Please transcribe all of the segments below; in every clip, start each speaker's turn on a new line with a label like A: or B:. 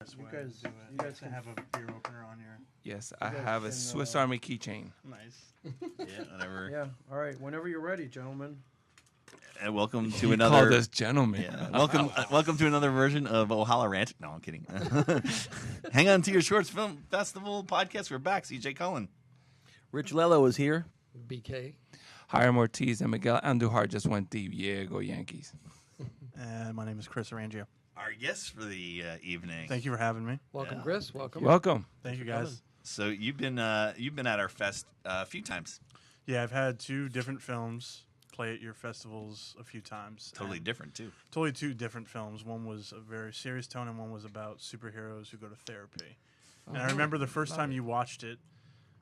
A: You guys can have a beer opener on your.
B: Yes, I have a Swiss Army keychain.
A: Nice.
C: Yeah, whatever.
D: Yeah. All right. Whenever you're ready, gentlemen.
C: And welcome to
B: You
C: another.
B: called us gentlemen.
C: Yeah, welcome to another version of Ohala Ranch. No, I'm kidding. Hang on to your Shorts Film Festival podcast. We're back. CJ Cullen.
E: Rich Lello is here.
F: BK.
B: Hiram Ortiz and Miguel Andujar just went deep. Yeah, go Yankees.
A: And my name is Chris Orangeo.
C: Our guest for the evening.
A: Thank you for having me.
F: Welcome, Chris. Welcome.
B: Welcome.
A: Thank you, guys.
C: So you've been at our fest a few times.
A: Yeah, I've had two different films play at your festivals a few times.
C: Totally different too.
A: Totally two different films. One was a very serious tone, and one was about superheroes who go to therapy. And I remember the first time you watched it,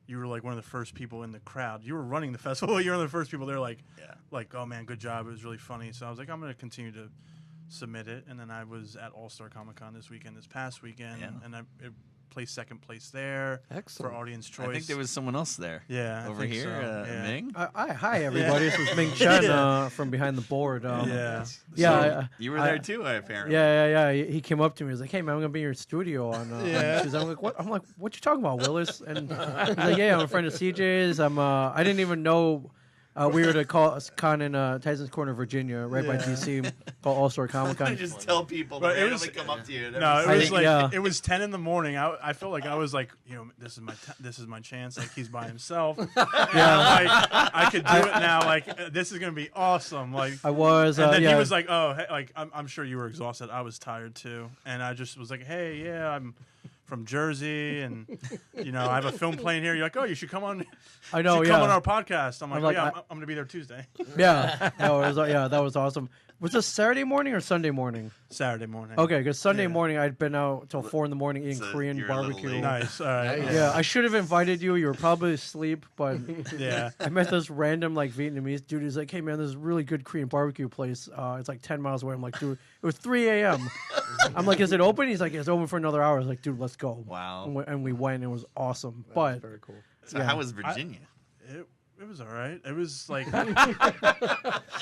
A: you were like one of the first people in the crowd. You were running the festival. You were one of the first people there, like, oh man, good job. It was really funny. So I was like, I'm going to continue to submit it. And then I was at All-Star Comic-Con this past weekend, and it placed second place there.
F: Excellent.
A: For audience choice.
C: I think there was someone else there.
A: Yeah,
C: over here,
A: so.
C: Ming.
D: Hi, everybody. This is Ming Chen from behind the board.
A: Yeah.
C: You were there too, apparently.
D: Yeah. He came up to me. He was like, "Hey, man, I'm gonna be in your studio on." Tuesday." I'm like, "What?" I'm like, "What you talking about, Willis?" And he's like, "Yeah, I'm a friend of CJ's. I didn't even know." We were at a con in Tyson's Corner, Virginia, right by DC, called All-Star Comic-Con.
C: I just tell people to randomly come up to you.
A: It was 10 in the morning. I felt like I was like, this is my chance. Like, he's by himself. Like, I could do it now. Like, this is gonna be awesome. Like,
D: I was.
A: And then he was like, oh, hey, like I'm sure you were exhausted. I was tired too, and I just was like, hey, yeah, I'm from Jersey, and I have a film playing here. You're like, oh, you should come on.
D: I know,
A: come on our podcast. I'm like,
D: I'm
A: going to be there Tuesday.
D: Yeah, that was awesome. Was this Saturday morning or Sunday morning?
A: Saturday morning.
D: Okay, because Sunday morning I'd been out till 4 a.m. eating Korean barbecue.
A: Nice. All right.
D: Yeah, I should have invited you. You were probably asleep, but
A: yeah,
D: I met this random Vietnamese dude. He's like, "Hey man, there's a really good Korean barbecue place. It's like 10 miles away." I'm like, "Dude, it was 3 a.m." I'm like, "Is it open?" He's like, "It's open for another hour." I was like, "Dude, let's go."
C: Wow.
D: And we went. And it was awesome.
F: That's very cool.
C: So how was Virginia?
A: It was all right. It was like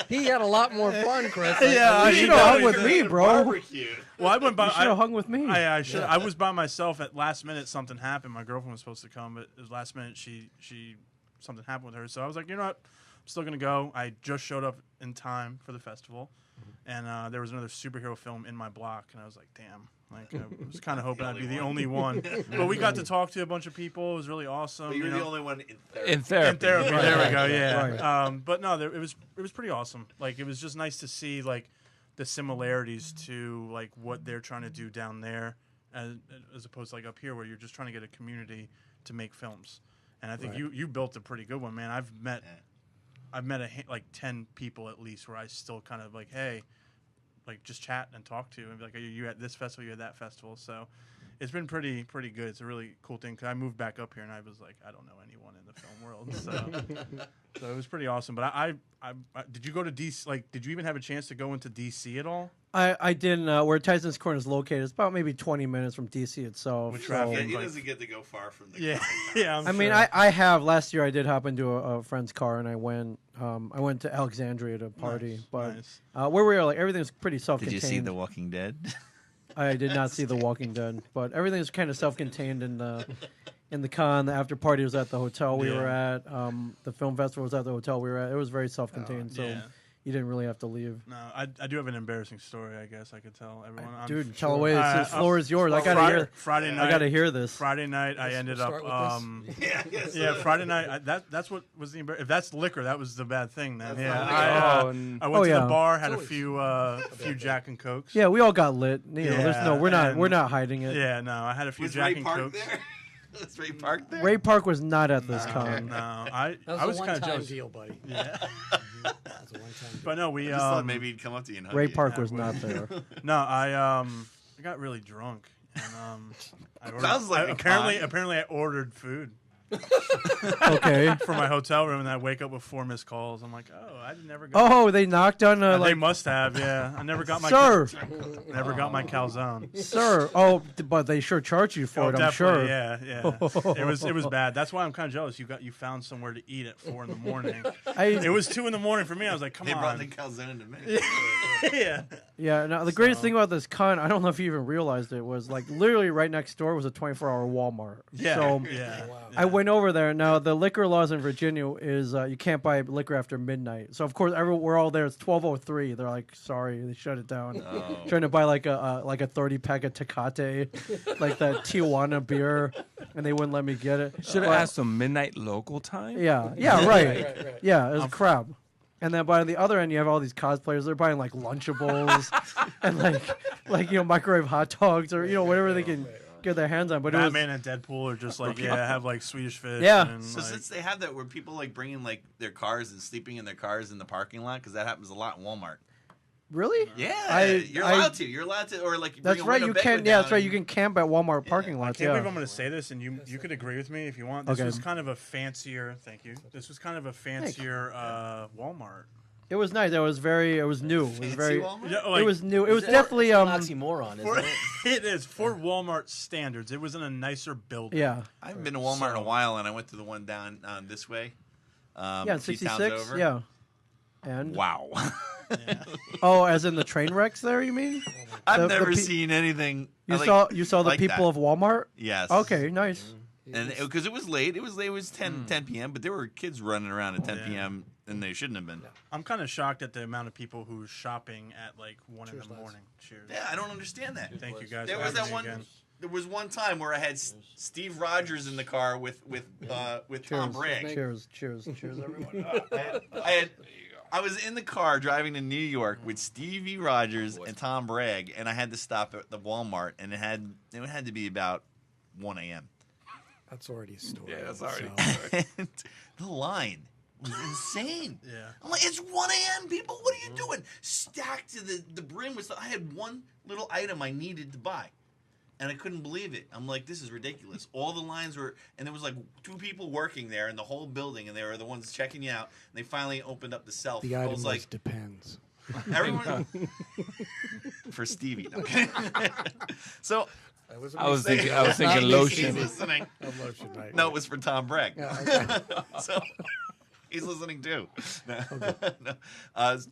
F: he had a lot more fun, Chris.
D: Yeah, you should have hung with me, bro.
C: Barbecue.
A: Well, I went by.
D: You should have hung with me.
A: I should. I was by myself at last minute. Something happened. My girlfriend was supposed to come, but it was last minute. She something happened with her. So I was like, you know what? I'm still gonna go. I just showed up in time for the festival, and there was another superhero film in my block, and I was like, damn. Like, I was kind of hoping I'd be the only one. But we got to talk to a bunch of people. It was really awesome.
C: But you were the only one in therapy.
B: In therapy.
A: In therapy.
D: Right.
A: There we go. Yeah.
D: Right.
A: But no, it was pretty awesome. Like, it was just nice to see like the similarities to like what they're trying to do down there, as opposed to like up here where you're just trying to get a community to make films. And I think you built a pretty good one, man. I've met like 10 people at least where I still kind of like, hey, like just chat and talk to and be like, are you at this festival? You at that festival? So it's been pretty good. It's a really cool thing because I moved back up here and I was like, I don't know anyone in the film world, so it was pretty awesome. But I did you go to DC? Like, did you even have a chance to go into DC at all?
D: I didn't. Where Tyson's Corner is located, it's about maybe 20 minutes from DC itself.
A: With
D: so.
A: traffic.
C: He doesn't get to go far from the
A: Yeah.
D: I mean, I have. Last year I did hop into a friend's car and I went to Alexandria to party.
A: Nice,
D: but
A: nice.
D: where we are, like everything's pretty
C: Did
D: self-contained.
C: you see The Walking Dead?
D: I did not see The Walking Dead, but everything's kind of self-contained in the con. The after party was at the hotel we were at. The film festival was at the hotel we were at. It was very self-contained, so you didn't really have to leave.
A: No, I do have an embarrassing story. I guess I could tell everyone.
D: Dude, tell away. This floor is yours. I gotta hear.
A: Friday night.
D: I gotta hear this.
A: Friday night, I ended up. Friday night. That's what was the if that's liquor, that was the bad thing. Then I went to the bar, had a few Jack and Cokes.
D: Yeah, we all got lit. We're not hiding it.
A: Yeah, no, I had a few Jack and Cokes.
C: Was Ray Park there?
D: Ray Park was not at this con.
A: No,
F: that
A: I was kind of jealous.
F: deal, buddy.
A: Yeah.
F: That's a one-time deal.
A: But no, we
C: I just thought maybe he'd come up to you and hug
D: Ray
C: you.
D: Park was not there.
A: No, I got really drunk and I ordered,
C: Sounds like
A: apparently I ordered food.
D: Okay.
A: for my hotel room, and I wake up with 4 missed calls. I'm like, oh, I never got.
D: Oh, they knocked on
A: They
D: like,
A: must have, yeah. I never got my never got my calzone.
D: sir. Oh, but they sure charge you for
A: Oh,
D: it. I'm sure.
A: yeah. It was bad. That's why I'm kind of jealous. You found somewhere to eat at 4 in the morning. It was 2 in the morning for me. I was like, come
C: They
A: on.
C: brought the calzone to me.
A: Yeah.
D: Yeah. Now the greatest thing about this con, I don't know if you even realized it, was like literally right next door was a 24-hour Walmart.
A: Yeah.
D: So
A: yeah.
D: I went over there. Now the liquor laws in Virginia is you can't buy liquor after midnight. So of course we're all there. It's 12:03. They're like, sorry, they shut it down. Trying to buy like a 30-pack of Tecate, like that Tijuana beer, and they wouldn't let me get it.
B: Should have asked them midnight local time.
D: Yeah, right. Yeah, it was crap. And then by the other end, you have all these cosplayers. They're buying like Lunchables and like microwave hot dogs or whatever they can get their hands on. But
A: Batman and Deadpool are just like have like Swedish fish.
D: Yeah.
A: And,
C: So since they have that, where people like bringing like their cars and sleeping in their cars in the parking lot, because that happens a lot in Walmart.
D: really?
C: Yeah, you're allowed to. You're allowed to, or like you
D: That's
C: bring a
D: right.
C: window
D: You
C: bed
D: can.
C: down
D: Yeah, that's right.
C: and-
D: You can camp at Walmart parking
A: I
D: lots.
A: can't believe
D: Yeah.
A: I'm going to say this, and you could agree with me if you want. This
D: Okay.
A: was kind of a fancier. Thank you. This was kind of a fancier Walmart.
D: It was nice. It was new. It was
C: Fancy
D: very.
C: Walmart?
A: Yeah,
D: It was new. It was
E: It's
D: definitely
E: an oxymoron, isn't
A: For,
E: it?
A: it is for Walmart standards. It was in a nicer building.
D: Yeah.
C: I haven't been to Walmart in a while, and I went to the one down this way.
D: Yeah.
C: a few towns
D: 66.
C: over.
D: Yeah. And
C: Wow.
D: oh, as in the train wrecks there? You mean?
C: I've
D: The
C: never
D: pe-
C: seen anything.
D: You
C: like-
D: saw the
C: like
D: people
C: that.
D: of Walmart?
C: Yes.
D: Okay. Nice.
C: And because it was late, it was 10 p.m. But there were kids running around at 10 p.m. and they shouldn't have been.
A: I'm kind of shocked at the amount of people who shopping at like 1 in the morning. Cheers.
C: Yeah, I don't understand that.
A: Thank you guys.
C: There
A: for
C: was that
A: having me
C: one.
A: again.
C: There was one time where I had Steve Rogers in the car with Tom Bragg.
D: Cheers, everyone.
C: I was in the car driving to New York with Stevie Rogers and Tom Bragg, and I had to stop at the Walmart, and it had to be about 1 a.m.
F: That's already a story.
B: Yeah, that's already.
C: And the line was insane.
A: Yeah.
C: I'm like, it's 1 a.m. People, what are you doing? Stacked to the brim with stuff. I had one little item I needed to buy. And I couldn't believe it. I'm like, this is ridiculous. All the lines were, and there was like 2 people working there in the whole building, and they were the ones checking you out. And they finally opened up the shelf.
F: The
C: I
F: item
C: was
F: was
C: like,
F: depends.
C: everyone for Stevie. No, okay. So
B: I was thinking
C: he's
B: lotion.
C: listening.
F: Lotion, right?
C: No, it was for Tom Bragg.
F: Yeah, okay.
C: So he's listening too. No. No.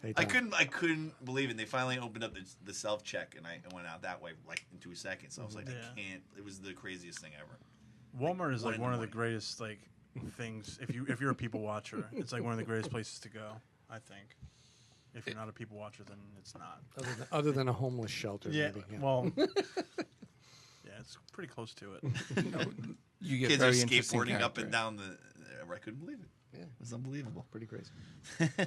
F: Hey,
C: I
F: Tom.
C: couldn't believe it. They finally opened up the self check, and I went out that way like in 2 seconds. I was like,
A: Yeah.
C: I can't. It was the craziest thing ever.
A: Walmart is
C: One
A: like
C: in
A: one
C: the
A: of the
C: morning.
A: greatest like things. If you're a people watcher, it's like one of the greatest places to go. I think. If you're not a people watcher, then it's not.
F: Other than a homeless shelter.
A: Yeah.
F: Maybe, yeah.
A: Well. Yeah, it's pretty close to it.
B: You get
C: Kids are
B: very interesting
C: skateboarding up and
B: character.
C: down the. I couldn't believe it.
F: Yeah.
C: It was unbelievable.
F: Pretty crazy.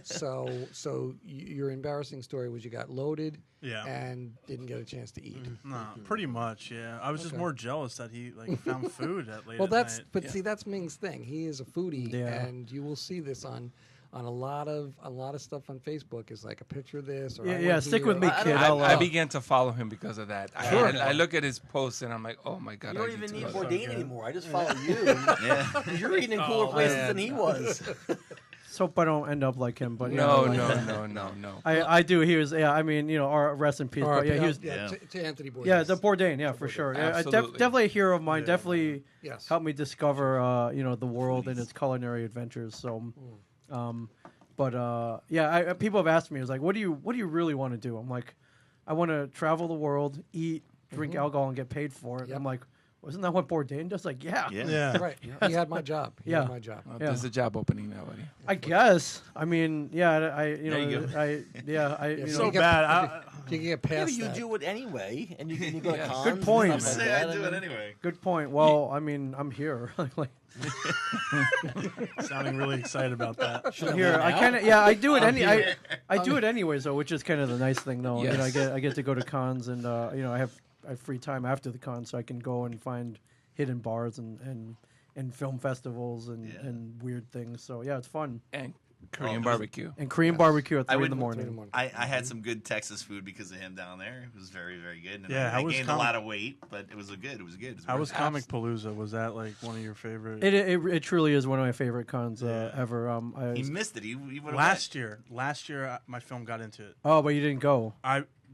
F: So your embarrassing story was you got loaded
A: Yeah.
F: and didn't get a chance to eat.
A: No, pretty much. Yeah, I was just
F: Okay.
A: more jealous that he like found food at late.
F: Well,
A: at
F: that's
A: night.
F: but see that's Ming's thing. He is a foodie,
D: Yeah.
F: and you will see this on a lot of stuff on Facebook. Is like a picture of this. Or I
D: Yeah,
F: went
D: stick
F: here,
D: with me,
F: or-
D: kid.
B: I began to follow him because of that.
D: Sure.
B: I look at his posts and I'm like, oh my god.
E: You don't
B: I
E: even
B: to
E: need
B: go there.
E: Bourdain anymore. I just follow you.
C: Yeah.
E: You're eating in cooler places
B: man.
E: than he was.
D: Let's hope I don't end up like him. But
B: No,
D: yeah,
B: no.
D: I do. He was. Yeah, I mean, our rest in peace. But yeah, he was.
C: Yeah.
F: to Anthony Bourdain.
D: Yeah, the Bourdain. Yeah, for sure. Yeah,
B: Absolutely.
D: definitely a hero of mine. Definitely
F: Yes.
D: helped me discover, the world and its culinary adventures. So, yeah, people have asked me, it's like, what do you really want to do? I'm like, I want to travel the world, eat, drink alcohol, and get paid for it.
F: Yep.
D: I'm like, wasn't that what Bourdain does? Like, yeah,
A: Yeah.
F: Right. He had my job. He
D: Yeah.
F: had my job.
B: Well,
D: Yeah.
B: There's a job opening now, buddy.
D: I guess. I mean, yeah,
C: There you go.
A: So
F: you get-
A: bad.
F: You can get
E: Yeah,
F: past
E: but you
F: that.
E: do it anyway, and you go to
B: Yes.
E: cons.
D: Good
E: and
D: point.
E: stuff like
C: Say I
E: that.
C: do it
E: mean,
C: anyway.
D: Good point. Well, I mean, I'm here. like,
A: Sounding really excited about that.
D: here, I kind of, I do it
C: here.
D: I do it anyways, though, which is kind of the nice thing, though.
B: Yes.
D: I get to go to cons, and I have free time after the con, so I can go and find hidden bars and film festivals and weird things. So yeah, it's fun.
B: And Korean
C: it was-
B: barbecue.
D: And Korean barbecue at
C: I
D: 3 in the
C: would-
F: 3 in the
D: morning.
F: morning.
C: I had some good Texas food because of him down there. It was very, very good. And
A: Yeah,
C: I
A: how was
C: gained a
A: Comic-
C: lot of weight, but it was good. It was good. It was
A: How was
C: worth it.
A: Comic Palooza? Was that like one of your favorite?
D: It truly is one of my favorite cons
A: Yeah.
D: ever.
C: He missed it. He would have
A: Last year, my film got into it.
D: Oh, but you didn't go.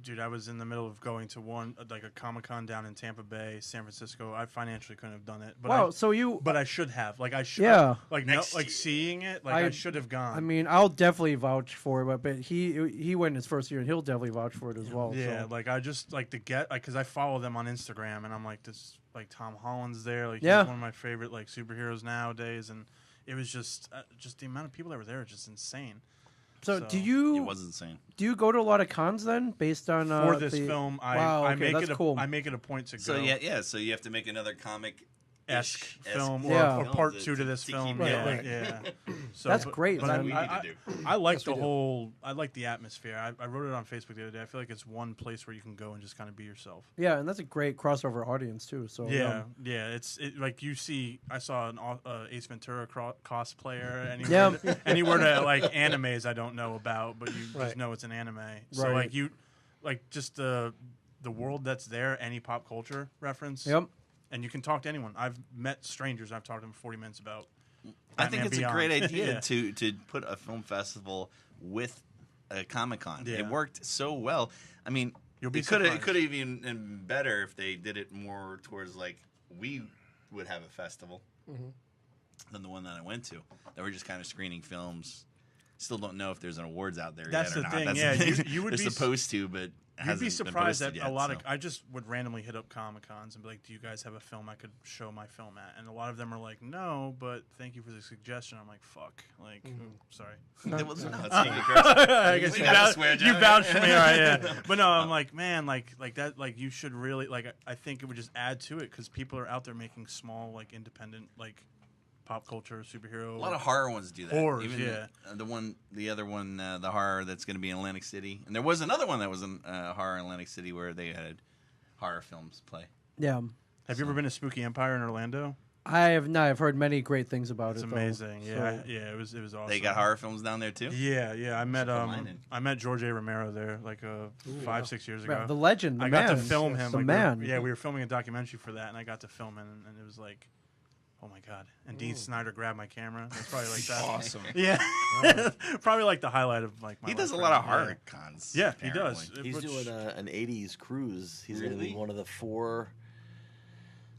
A: Dude, I was in the middle of going to one like a Comic Con down in Tampa Bay, San Francisco. I financially couldn't have done it, but
D: Wow, so you.
A: but I should have. Like I should.
D: Yeah.
A: Like
C: Next
A: like
C: year.
A: seeing it, like I should have gone.
D: I mean, I'll definitely vouch for it, but he went his first year, and he'll definitely vouch for it as well.
A: yeah,
D: So.
A: like I just like to get like because I follow them on Instagram, and I'm like this like Tom Holland's there, like
D: Yeah.
A: he's one of my favorite like superheroes nowadays, and it was just the amount of people that were there is just insane.
D: So
A: So,
D: do
C: It
D: you
C: was insane.
D: go to a lot of cons then, based on
A: For this
D: the-
A: film,
D: Wow,
A: I
D: okay,
A: make
D: that's
A: it
D: cool.
A: I make it a point to
C: So
A: go.
C: yeah. So you have to make another comic
A: esque film
D: Yeah.
A: or part two to this
C: keep
A: film.
C: it
A: Yeah,
F: going.
A: yeah. So,
D: That's great,
A: But
D: man.
C: That's what we
A: I,
C: need to do.
A: I like
F: Yes,
A: the
F: we do.
A: whole. I like the atmosphere. I wrote it on Facebook the other day. I feel like it's one place where you can go and just kind of be yourself.
D: Yeah, and that's a great crossover audience too. So
A: Yeah, yeah. It's like you see. I saw an Ace Ventura cosplayer
D: Yeah.
A: anywhere to like animes I don't know about, but you
F: Right.
A: just know it's an anime. So
D: Right.
A: like you, like just the world that's there. Any pop culture reference.
D: Yep.
A: And you can talk to anyone. I've met strangers. I've talked to them for 40 minutes about.
C: I think
A: Batman
C: it's
A: Beyond.
C: a great idea
A: Yeah.
C: to put a film festival with a Comic Con.
A: Yeah.
C: It worked so well. I mean,
A: You'll be
C: it could have
A: surprised.
C: even been better if they did it more towards like we would have a festival than the one that I went to. That we're just kind of screening films. Still don't know if there's an awards out there
A: That's
C: yet or
A: the
C: not.
A: thing,
C: That's
A: yeah,
C: the
A: you-
C: thing.
A: you would
C: They're
A: be
C: supposed to, but
A: You'd
C: hasn't
A: be
C: been
A: surprised
C: posted
A: that a
C: yet,
A: lot of.
C: so.
A: I just would randomly hit up Comic Cons and be like, "Do you guys have a film I could show my film at?" And a lot of them are like, "No, but thank you for the suggestion." I'm like, "Fuck," like, sorry.
C: It was nuts.
A: I guess
C: We
A: you,
C: got the
A: vouch,
C: swear
A: you
C: jar.
A: vouched for me, all right? Yeah, but no, I'm like, man, like that, like you should really like. I think it would just add to it because people are out there making small, like independent, like pop culture superhero.
C: A lot of horror ones do that.
A: Horrors,
C: Even
A: yeah.
C: the other one, the horror that's going to be in Atlantic City, and there was another one that was in horror in Atlantic City where they had horror films play.
D: Yeah.
A: Have you ever been to Spooky Empire in Orlando?
D: I have not. I've heard many great things about
A: It's
D: it. though.
A: amazing. Yeah,
D: So-
A: yeah. It was awesome.
C: They got horror films down there too.
A: Yeah, yeah.
C: put mine in.
A: I met George A. Romero there like 5-6 years ago.
D: Yeah, the legend, the
A: I
D: man.
A: got to film him.
D: The
A: like,
D: man.
A: We were filming a documentary for that, and I got to film it, and it was like, oh my god! And Dean Snyder grabbed my camera. That's probably like that.
B: Awesome.
A: Yeah, probably like the highlight of like my.
C: He
A: life
C: does a
A: right
C: lot of
A: now.
C: horror cons.
A: Yeah, he does.
C: apparently.
E: He's
A: Which-
E: doing an '80s cruise. He's going to
C: Really?
E: be one of the 4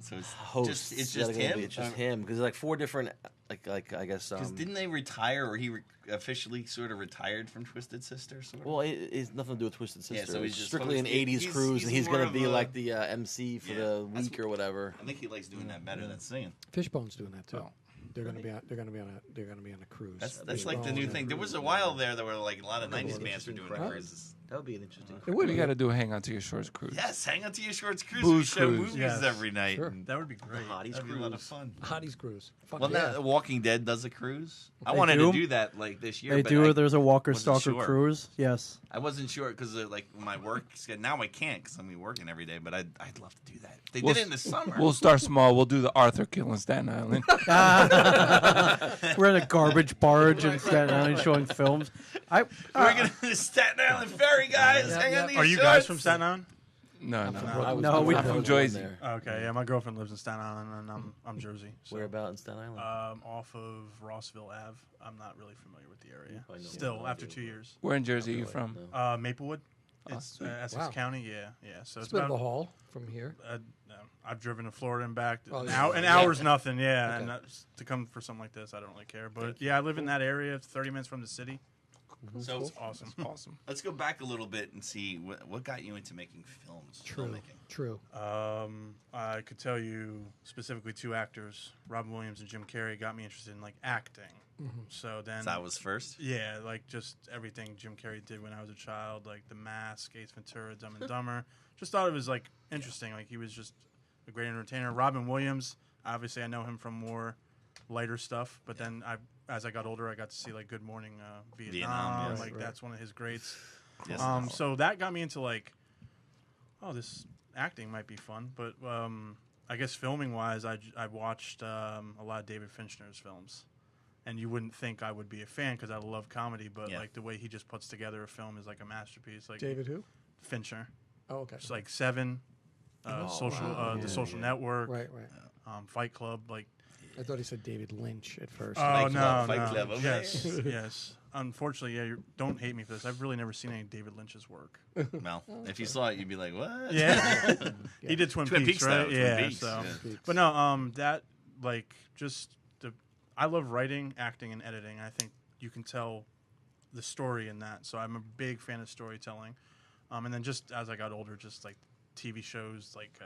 C: So it's
E: hosts.
C: It's
E: that
C: just
E: are gonna be-
C: him.
E: It's just him because there's like 4 different, like I guess.
C: Because didn't they retire, or he officially sort of retired from Twisted Sister? Sort of?
E: Well, it's nothing to do with Twisted
C: Yeah,
E: Sister.
C: so he's
E: it's
C: just
E: strictly an
C: hosting-
E: '80s
C: he's-
E: cruise,
C: he's
E: and he's
C: more
E: going
C: of
E: to be
C: a-
E: like the MC for
C: Yeah,
E: the
C: that's-
E: week or whatever.
C: I think he likes doing that better than singing.
F: Fishbone's doing that too.
B: Oh.
F: They're gonna be on. They're gonna be on a. They're gonna be on a cruise.
C: That's like the new thing. There was a while there that were like a lot of '90s bands were doing the cruises.
E: That would be an interesting.
F: It would
B: We
F: be.
B: got to do a Hang On to Your Shorts cruise.
C: Yes, hang on to your shorts cruise.
B: Booze
C: We show
B: cruise.
C: movies
A: Yes.
C: every night.
F: Sure.
C: and
A: That would be great.
E: Hotties
C: That'd be a lot of
E: cruise.
C: fun.
F: Hotties cruise. Fuck
C: Well,
F: yeah.
C: now Walking Dead does a cruise. I
D: They
C: wanted
D: do?
C: to do that like this year.
D: They
C: but
D: do.
C: I,
D: There's a Walker
C: wasn't
D: Stalker
C: sure.
D: cruise. Yes.
C: I wasn't sure because like my work. Now I can't because I'm gonna be working every day. But I'd love to do that. If they
B: We'll
C: did it in the summer.
B: We'll start small. We'll do the Arthur kill in Staten Island.
D: We're in a garbage barge in Staten Island showing films.
C: We're gonna do the Staten Island Ferry, guys. Hang on to your
A: Are you guys
C: shorts.
A: from Staten Island?
B: No, no.
D: No, we
E: I'm
D: don't.
E: from
B: Jersey.
E: there.
A: Okay, yeah. My girlfriend lives in Staten Island, and I'm Jersey. So.
E: Where about in Staten Island?
A: Off of Rossville Ave. I'm not really familiar with the area.
E: I know
A: Still,
E: more
A: after
E: about
A: 2
E: it.
A: years.
B: Where in Jersey are you from?
A: Maplewood. It's Essex
F: Wow.
A: County. Yeah, yeah. So
F: It's
A: it's
F: a bit of a
A: about.
F: haul from here.
A: No, I've driven to Florida and back.
F: Oh,
A: An
F: yeah.
A: hour, an
F: Yeah.
A: hour's nothing. Yeah,
F: Okay.
A: and that's, to come for something like this, I don't really care. But yeah, I live in that area, 30 minutes from the city.
C: So
A: It's awesome.
B: Awesome.
C: let's go back a little bit and see what got you into making films.
F: True.
C: Filmmaking.
F: True.
A: I could tell you specifically 2 actors, Robin Williams and Jim Carrey, got me interested in like acting. So then,
C: So I was first.
A: yeah, like just everything Jim Carrey did when I was a child, like The Mask, Ace Ventura, Dumb and Dumber. Just thought it was like interesting. Like he was just a great entertainer. Robin Williams, obviously, I know him from more lighter stuff. But then as I got older, I got to see like Good Morning Vietnam.
C: yes.
A: Like that's one of his greats.
C: Yes.
A: So that got me into like, oh, this acting might be fun. But I guess filming wise, I watched a lot of David Fincher's films. and you wouldn't think I would be a fan because I love comedy, but
C: Yeah.
A: like the way he just puts together a film is like a masterpiece. Like
F: David who?
A: Fincher,
F: Oh, okay.
A: it's like Seven,
F: wow.
A: the Social Network,
F: Right, right.
A: Fight Club, like.
F: I thought he said David Lynch at first.
A: Oh
C: Fight
A: no,
C: Club, Fight
A: no.
C: Club, okay.
A: Yes, yes. Unfortunately, yeah. Don't hate me for this. I've really never seen any of David Lynch's work.
C: Well, if you saw it, you'd be like, "What?"
A: Yeah, he did Twin Peaks, right?
C: though, Twin
A: Yeah.
C: Peaks,
A: So,
C: yeah.
A: but no, that like just the. I love writing, acting, and editing. I think you can tell the story in that. So I'm a big fan of storytelling. And then just as I got older, just like TV shows, like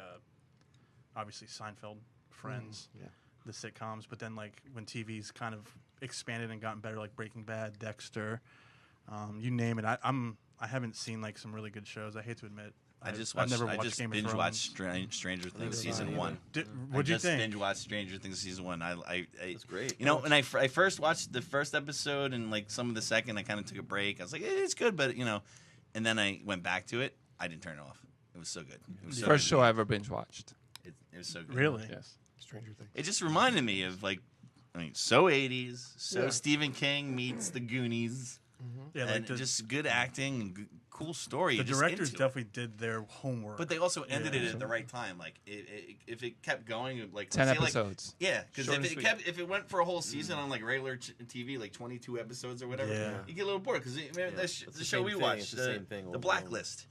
A: obviously Seinfeld, Friends.
F: Yeah.
A: The sitcoms, but then like when TV's kind of expanded and gotten better, like Breaking Bad, Dexter, you name it. I haven't seen like some really good shows. I hate to admit. I've never watched Game of
C: binge
A: Thrones.
C: watched Stranger Things season 1.
A: What'd you think?
C: Binge watched Stranger Things season 1.
E: That's great.
C: You know, when I first watched the first episode and like some of the second, I kind of took a break. I was like, it's good, but you know, and then I went back to it. I didn't turn it off. It was so good. It was so
B: First
C: good.
B: show I ever binge watched.
C: It was so good.
A: Really?
B: Yes.
F: Stranger Things.
C: It just reminded me of like, I mean, so 80s, so
F: Yeah.
C: Stephen King meets the Goonies,
A: Yeah, like
C: and just good acting and cool story.
A: the
C: Just
A: directors
C: into it.
A: definitely did their homework.
C: But they also ended
A: Yeah.
C: it at the right time. Like, if it kept going, like
B: 10
C: say, like,
B: episodes.
C: yeah, because
B: Short and
C: if
B: sweet.
C: if it went for a whole season on like regular TV, like 22 episodes or whatever,
A: Yeah.
C: you get a little bored. Because
E: it's
C: the
E: the
C: show
E: same
C: we
E: thing,
C: watched,
E: it's the same thing
C: the
E: over and
C: Blacklist,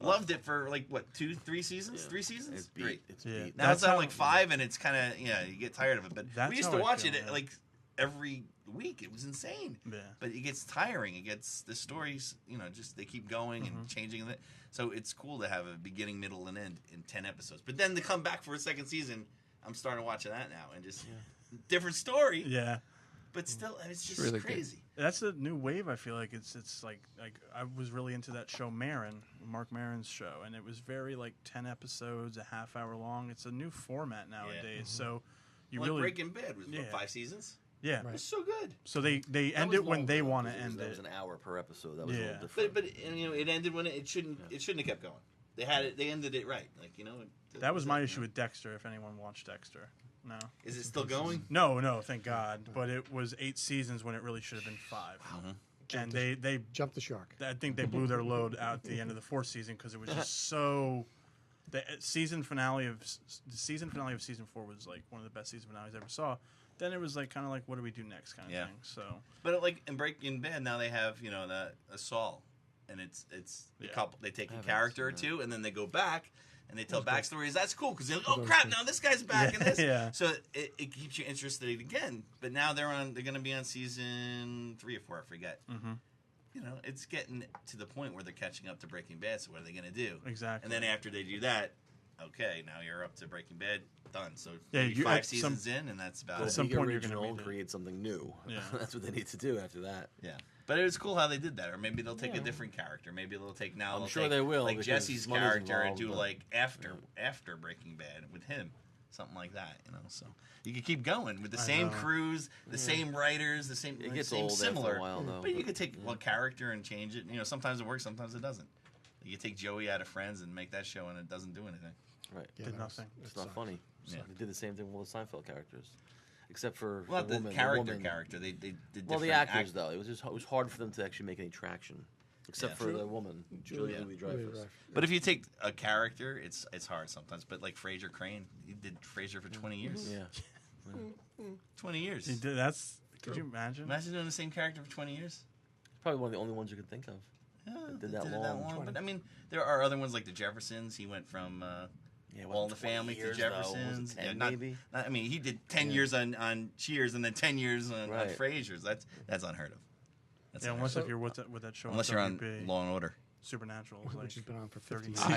C: loved it for like what 2-3 seasons,
E: Yeah.
C: 3 seasons,
E: It's beat.
C: great.
E: It's
A: Yeah.
E: beat.
C: Now
A: That's
C: it's on
A: how-
C: like 5, and it's kind of you get tired of it. But
A: That's
C: we used
A: how
C: to
A: I
C: watch
A: feel,
C: it
A: yeah.
C: like every week. It was insane.
A: Yeah.
C: But it gets tiring. It gets the stories, just they keep going and changing it. So it's cool to have a beginning, middle, and end in 10 episodes. But then to come back for a second season, I'm starting watching that now and just different story.
A: Yeah.
C: But still, it's just
B: really good.
C: crazy.
A: That's a new wave. I feel like it's like I was really into that show Maron, Mark Maron's show, and it was very like 10 episodes, a half hour long. It's a new format nowadays. So you
C: Like
A: really
C: Breaking Bad was what,
A: Yeah.
C: 5 seasons.
A: yeah.
F: Right.
C: It's so good.
A: So they
E: That
A: end
E: was
A: it when
E: long,
A: they
E: though,
A: want to
E: 'cause
A: end
E: That was
A: it.
E: an hour per episode. That was a
A: Yeah.
E: little different.
C: But it ended when it shouldn't have kept going. They ended it right. Like
A: That was my issue with Dexter. If anyone watched Dexter, no,
C: Is it still going?
A: no, thank God. But it was 8 seasons when it really should have been 5. And they
F: Jump the shark.
A: I think they blew their load out at the end of the 4th season because it was just so. The season finale of season 4 was like one of the best season finales I ever saw. Then it was like kind of like, what do we do next kind of
C: Yeah.
A: thing. So
C: But like in Breaking Bad, now they have a Saul, and it's a
A: Yeah.
C: couple. They take a
E: haven't
C: character or
E: seen
C: two, and then they go back and they tell backstories. That's cool because they're like, oh crap, now this guy's back in this.
A: Yeah.
C: So it keeps you interested again. But now they're going to be on season 3 or 4, I forget.
A: Mhm.
C: It's getting to the point where they're catching up to Breaking Bad. So what are they going to do?
A: Exactly.
C: And then after they do that, okay, now you're up to Breaking Bad. Done. So
A: Yeah,
C: maybe
A: you-
C: 5
A: at some-
C: seasons in, and that's about
E: Go
C: it.
A: At some
E: big
A: point you're gonna
E: original and
A: read it.
E: create something new.
A: Yeah.
E: That's what they need to do after that.
C: Yeah, but it was cool how they did that. Or maybe they'll take a different character. Maybe they'll take now.
E: I'm
C: they'll
E: sure
C: take,
E: they will,
C: like
E: because
C: Jesse's
E: money's
C: character and
E: involved,
C: do
E: but-
C: like after Breaking Bad with him, something like that. So you could keep going with the same
A: know.
C: crews, the same writers, the same.
E: It gets
C: same
E: old
C: similar.
E: after a while, though.
C: But you could take one character and change it. Sometimes it works, sometimes it doesn't. You could take Joey out of Friends and make that show, and it doesn't do anything.
E: Right.
F: Yeah,
A: Did
F: that was-
A: nothing.
E: It's not funny.
C: Yeah.
E: They did the same thing with the Seinfeld characters, except for
C: Well, not
E: the
C: the
E: woman.
C: character. They did.
E: Well, the
C: different
E: actors though, it was hard for them to actually make any traction, except
C: Yeah.
E: for the woman, Julia
C: Yeah.
E: Louis-Dreyfus.
C: But if you take a character, it's hard sometimes. But like Fraser Crane, he did Fraser for 20 years.
E: Yeah.
C: 20 years.
A: You did, that's. Could you imagine?
C: Imagine doing the same character for 20 years.
E: Probably one of the only ones you could think of.
C: Yeah,
E: did
C: they
E: that long.
C: But I mean, there are other ones like the Jeffersons. He went from
E: Yeah, it
C: All in the
E: wasn't 20
C: Family to
E: years, though. Was it
C: Jeffersons.
E: 10
C: not-
E: maybe?
C: I mean, he did 10 years on Cheers and then 10 years on
E: Right.
C: Frasier's. That's unheard of. That's
A: Yeah,
C: unheard
A: unless
C: of.
A: if you're with that show.
C: Unless you're on
A: WB,
C: Law and Order.
A: Supernatural, is like
F: Which has been on for 50
A: 30
F: years.
B: I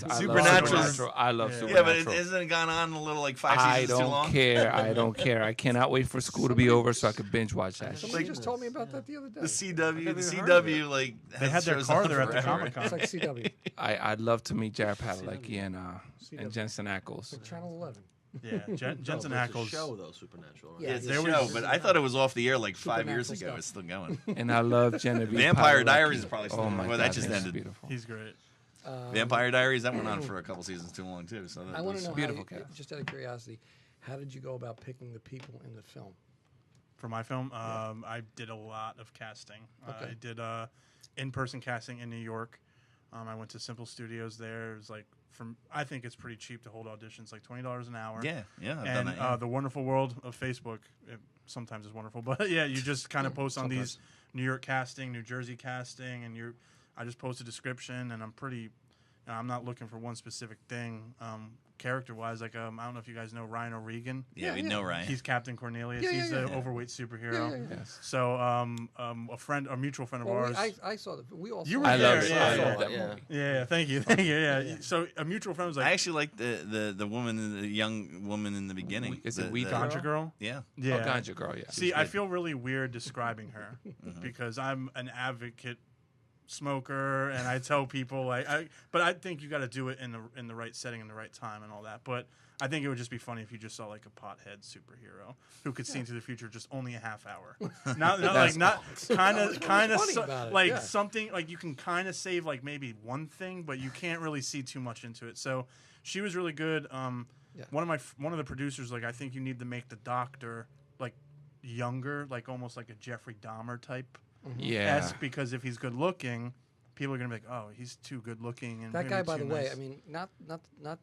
B: love
C: Supernatural.
B: Supernatural. I love
A: Yeah.
C: Yeah,
B: Supernatural.
C: but isn't it gone on a little like 5
B: I
C: seasons too long?
B: don't care. I don't care. I cannot wait for school to be over so I can binge watch that shit.
F: Somebody just told me about that the other day.
C: The CW,
F: I've
C: the
F: never heard
C: CW, like
A: They had their
C: shows
A: car
C: on
A: there at the
C: forever.
A: Comic
F: It's
A: Con.
F: like CW.
B: I'd love to meet Jared Padalecki and
F: CW.
B: Jensen Ackles.
F: Like Channel 11.
A: Yeah, Jensen
E: No, but it's a
A: Ackles.
E: show though, Supernatural. Right?
F: Yeah,
C: It's
A: There
C: a
A: was-
C: show, but I thought it was off the air like 5 years
F: Supernatural
C: ago. It's
F: stuff.
C: still going.
B: And I love Genevieve
C: Vampire
B: Padalecki.
C: Diaries is probably still
B: Oh
C: going.
B: my
C: Well,
B: God,
C: that just
B: it's
C: ended.
B: beautiful.
A: He's great.
C: Vampire Diaries that went on for a couple seasons too long too. So that
F: I want
C: was-
F: to know,
B: beautiful
F: how you,
B: cast.
F: just out of curiosity, how did you go about picking the people in the film?
A: For my film, I did a lot of casting.
F: Okay.
A: I did in-person casting in New York. I went to Simple Studios there. It was like, I think it's pretty cheap to hold auditions, like $20 an hour.
C: Yeah, I've done
A: And
C: that. Yeah.
A: the wonderful world of Facebook, it sometimes is wonderful, but yeah, you just kind of post on these New York casting, New Jersey casting, and I just post a description, and I'm not looking for one specific thing. Character-wise, like I don't know if you guys know Ryan O'Regan.
C: Yeah, we know Ryan.
A: He's Captain Cornelius.
F: Yeah,
A: He's
F: yeah,
A: an
F: yeah.
A: overweight superhero.
F: Yeah.
B: Yes.
A: So a mutual friend of
F: Well,
A: ours.
F: I saw the. We all.
A: You
F: saw
A: were
B: I
A: there,
B: love,
A: yeah,
B: I
A: yeah.
B: love that
E: Yeah.
B: movie.
A: Yeah, thank you. Yeah. So a mutual friend was like,
C: I actually like the woman, the young woman in the beginning.
B: Is it
C: The-
B: Wheat
C: the-
A: Ganja Girl.
C: Yeah.
A: Yeah,
B: Oh, Ganja Girl, yeah.
A: See, I
C: good.
A: feel really weird describing her because I'm an advocate smoker, and I tell people but I think you got to do it in the right setting, in the right time, and all that. But I think it would just be funny if you just saw like a pothead superhero who could see into the future just only a half hour. Not like not kind of
F: funny about it,
A: like
F: yeah.
A: something like you can kind of save like maybe one thing, but you can't really see too much into it. So she was really good.
F: Yeah.
A: One of the producers, like, I think you need to make the doctor like younger, like almost like a Jeffrey Dahmer type.
B: Yeah.
A: Because if he's good looking, people are gonna be like, oh, he's too good looking. And
F: That
A: maybe
F: guy, by
A: too
F: the way,
A: nice.
F: I mean, not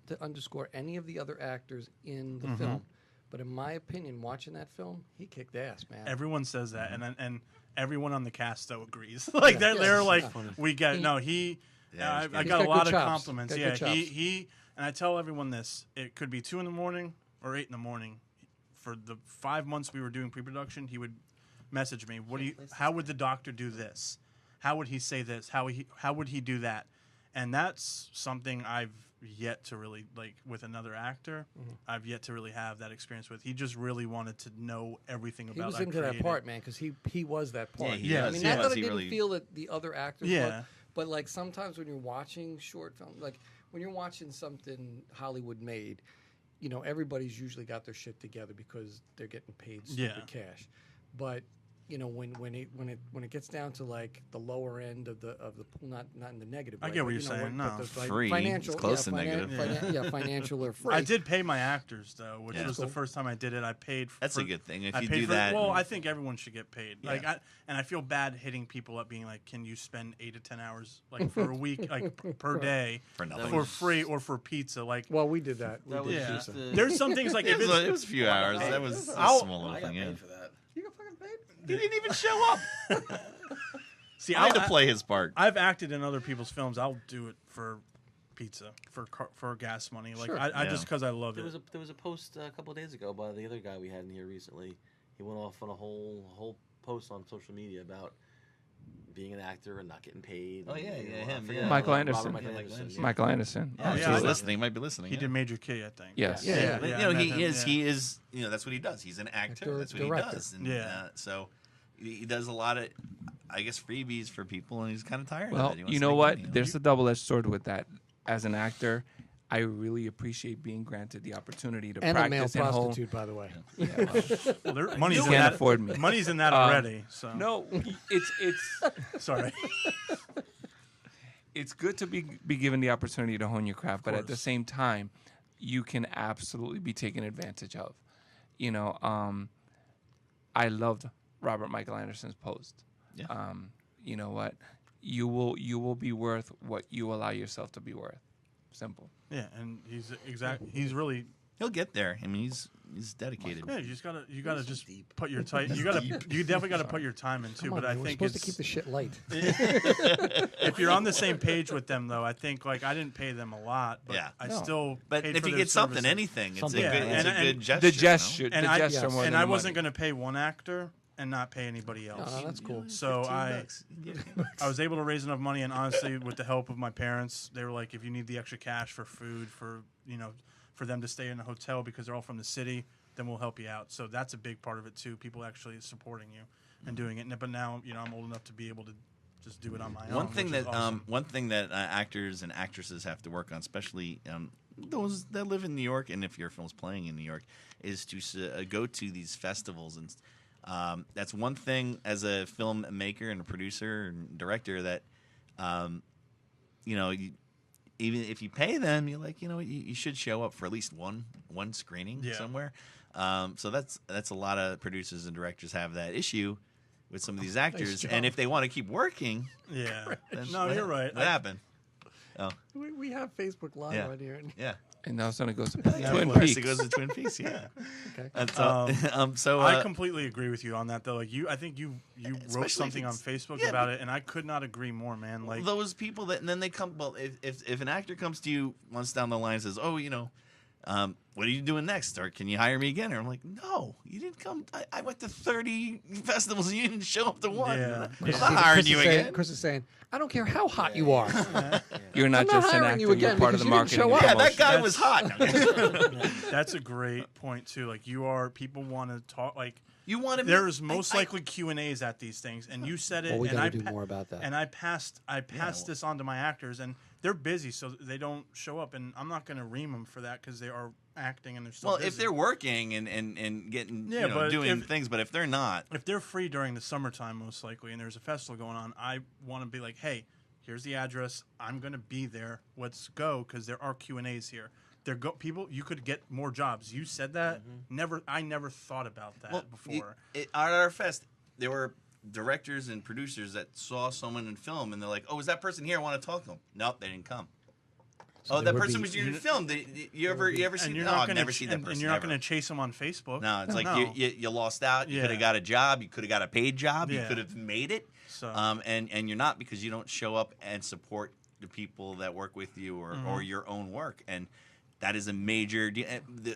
F: to underscore any of the other actors in
A: Mm-hmm.
F: the film, but in my opinion, watching that film, he kicked ass, man.
A: Everyone says that, and everyone on the cast though agrees. Like they're like, we get no.
C: Yeah,
A: I
C: he's
A: got
F: got
A: a lot
F: good
A: of
F: chops.
A: compliments.
F: Got
A: Yeah,
F: good chops.
A: he and I tell everyone this. It could be 2 a.m. or 8 a.m. For the 5 months we were doing pre-production, he would message me. How would the doctor do this? How would he say this? How would he do that? And that's something I've yet to really, like, with another actor, I've yet to really have that experience with. He just really wanted to know everything
F: He
A: about.
F: was into that part, man, because he was that part.
C: he
A: Yeah,
F: I
C: was.
F: mean,
C: He
F: not
C: was.
F: that I
C: He
F: didn't
C: really-
F: feel that the other actors,
A: Yeah.
F: but like sometimes when you're watching short film, like when you're watching something Hollywood made, you know, everybody's usually got their shit together because they're getting paid stupid cash. But you know, when it gets down to like the lower end of the pool, not in the negative way.
A: I get what
F: but,
A: you're
F: you know,
A: saying.
F: but
A: No.
F: the, like,
C: Free.
F: financial,
C: It's close to
F: finan-
C: negative.
F: finan- financial or free.
A: I did pay my actors though, which
F: Yeah.
A: was the
F: Cool.
A: first time I did it. I paid.
C: That's
A: for,
C: a good thing. If
A: I
C: you
A: paid
C: do
A: for,
C: that,
A: well, I think everyone should get paid.
C: Yeah.
A: Like, I feel bad hitting people up, being like, "Can you spend 8 to 10 hours like for a week, like per day,
C: for nothing.
A: for free or for pizza?" Like,
F: Well, we did that.
E: That
F: We
E: was
F: did
A: yeah.
E: just
F: pizza.
E: the.
A: there's some things like if it's
C: it was a few hours. That was a
A: I'll-
C: small
E: I
C: little
E: got
C: thing. Yeah.
E: paid for that.
F: You got fucking paid?
C: He didn't even show up.
A: see,
C: I had to play his part.
A: I've acted in other people's films. I'll do it for pizza, for gas money. Like
F: Sure.
A: I
C: Yeah.
A: just because I love
E: There
A: it.
E: was a post a couple of days ago by the other guy we had in here recently. He went off on a whole post on social media about being an actor and not getting paid.
C: Oh, yeah,
E: and,
C: yeah,
E: I
C: him,
E: forget
C: yeah.
B: Michael
E: Robert
B: Anderson.
E: Michael
C: Yeah,
E: Anderson.
C: Anderson.
B: Michael Anderson.
A: Yeah,
C: If
A: yeah,
C: he's
A: I-
C: listening. He might be listening.
A: He
C: yeah.
A: did Major Key, I think.
B: Yes.
F: Yeah.
C: But,
A: yeah,
C: you know,
A: I met
C: he
A: him,
C: is.
A: yeah.
C: He is. You know, that's what he does. He's an actor.
F: Actor,
C: That's what he
F: director.
C: does. And,
A: Yeah.
C: So he does a lot of, I guess, freebies for people, and he's kind of tired
B: Well,
C: of it. He wants
B: you
C: to
B: know
C: make
B: what?
C: money,
B: There's a double-edged sword with that. As an actor, I really appreciate being granted the opportunity to
F: And a male
B: practice and hone.
F: prostitute, by the way.
A: Well, money's in
B: Can't
A: that.
B: afford me.
A: Money's in that already. So
B: No, it's
A: sorry.
B: it's good to be given the opportunity to hone your craft, but at the
A: course.
B: same time, you can absolutely be taken advantage of. You know, I loved Robert Michael Anderson's post.
C: Yeah.
B: You know what? You will be worth what you allow yourself to be worth. Simple.
A: Yeah, and he's really.
C: He'll get there. I mean, he's dedicated.
A: Yeah, you gotta just put your you definitely gotta put your time in too.
F: Come on,
A: But I
F: man, we're
A: think
F: supposed
A: it's
F: to keep the shit light.
A: if you're on the same page with them though, I think like I didn't pay them a lot, but
C: Yeah.
A: I
B: No.
A: still.
C: But
A: paid
C: if
A: for
C: you
A: their
C: get something,
A: services.
C: anything, it's
F: Something.
C: a good,
A: Yeah,
C: it's a
A: and-
C: good gesture.
B: The
C: you know?
B: gesture,
A: And
B: the
A: I
B: gesture more
A: and
B: than
A: I
B: the
A: wasn't
B: money.
A: gonna pay one actor and not pay anybody else.
F: No, that's cool.
A: So
C: $15.
A: I was able to raise enough money, and honestly, with the help of my parents, they were like, if you need the extra cash for food, for for them to stay in a hotel because they're all from the city, then we'll help you out. So that's a big part of it too. People actually supporting you and doing it. But now I'm old enough to be able to just do it on my own.
C: One thing
A: which is
C: that
A: awesome.
C: actors and actresses have to work on, especially those that live in New York, and if your film's playing in New York, is to go to these festivals, and that's one thing as a filmmaker and a producer and director that even if you pay them, you're like, you should show up for at least one screening somewhere. So that's a lot of producers and directors have that issue with some of these actors, and if they want to keep working,
A: then
C: no,
A: you're right.
C: What happened? Oh,
F: we have Facebook Live on here.
C: Yeah.
B: And now it's going to go to
C: Twin
B: Twin
C: Peaks.
B: Peaks.
C: It goes to Twin Peaks, yeah.
F: Okay.
C: And so
A: I completely agree with you on that, though. Like I think you wrote
C: Especially
A: something
C: if
A: on
C: it's-
A: Facebook
C: yeah,
A: about it, and I could not agree more, man. Like
C: those people that, and then they come. Well, if an actor comes to you once down the line and says, "Oh, what are you doing next? Or can you hire me again?" Or I'm like, "No, you didn't come. I went to 30 festivals and you didn't show up to one.
A: Yeah.
C: I'm not hiring you again."
F: Chris is saying, I don't care how hot you are.
B: You're not
F: I'm not
B: just an
F: hiring
B: actor,
F: you
B: you're
F: again
B: part of the
F: because you
B: marketing.
F: didn't show
B: and
F: up.
C: Yeah, that
B: promotion.
C: guy was hot.
A: that's a great point too. Like people want to talk. Like
C: You want to?
A: there's most likely Q&As at these things, and you said it.
F: Well, we
A: and
F: got
A: I
F: to do more about that.
A: And I passed this on to my actors, and they're busy, so they don't show up. And I'm not going to ream them for that because they are acting and they're still
C: Well,
A: busy.
C: if they're working and getting
A: but
C: doing things, but if they're not,
A: if they're free during the summertime, most likely, and there's a festival going on, I want to be like, hey, here's the address. I'm going to be there. Let's go, because there are Q&As here. People, you could get more jobs. You said that. I never thought about that before.
C: At our fest, there were directors and producers that saw someone in film, and they're like, "Oh, is that person here? I want to talk to them." Nope, they didn't come.
F: So
C: that person was in film. You ever see?
A: You're
C: No,
A: not
C: I've
A: gonna
C: never seen that person.
A: and you're not
C: ever.
A: going to chase them on Facebook.
C: No, it's like
A: No.
C: you lost out. You
A: Yeah.
C: could have got a job. You could have got a paid job. You
A: Yeah.
C: could have made it.
A: So
C: And you're not, because you don't show up and support the people that work with you or your own work. And that is a major deal.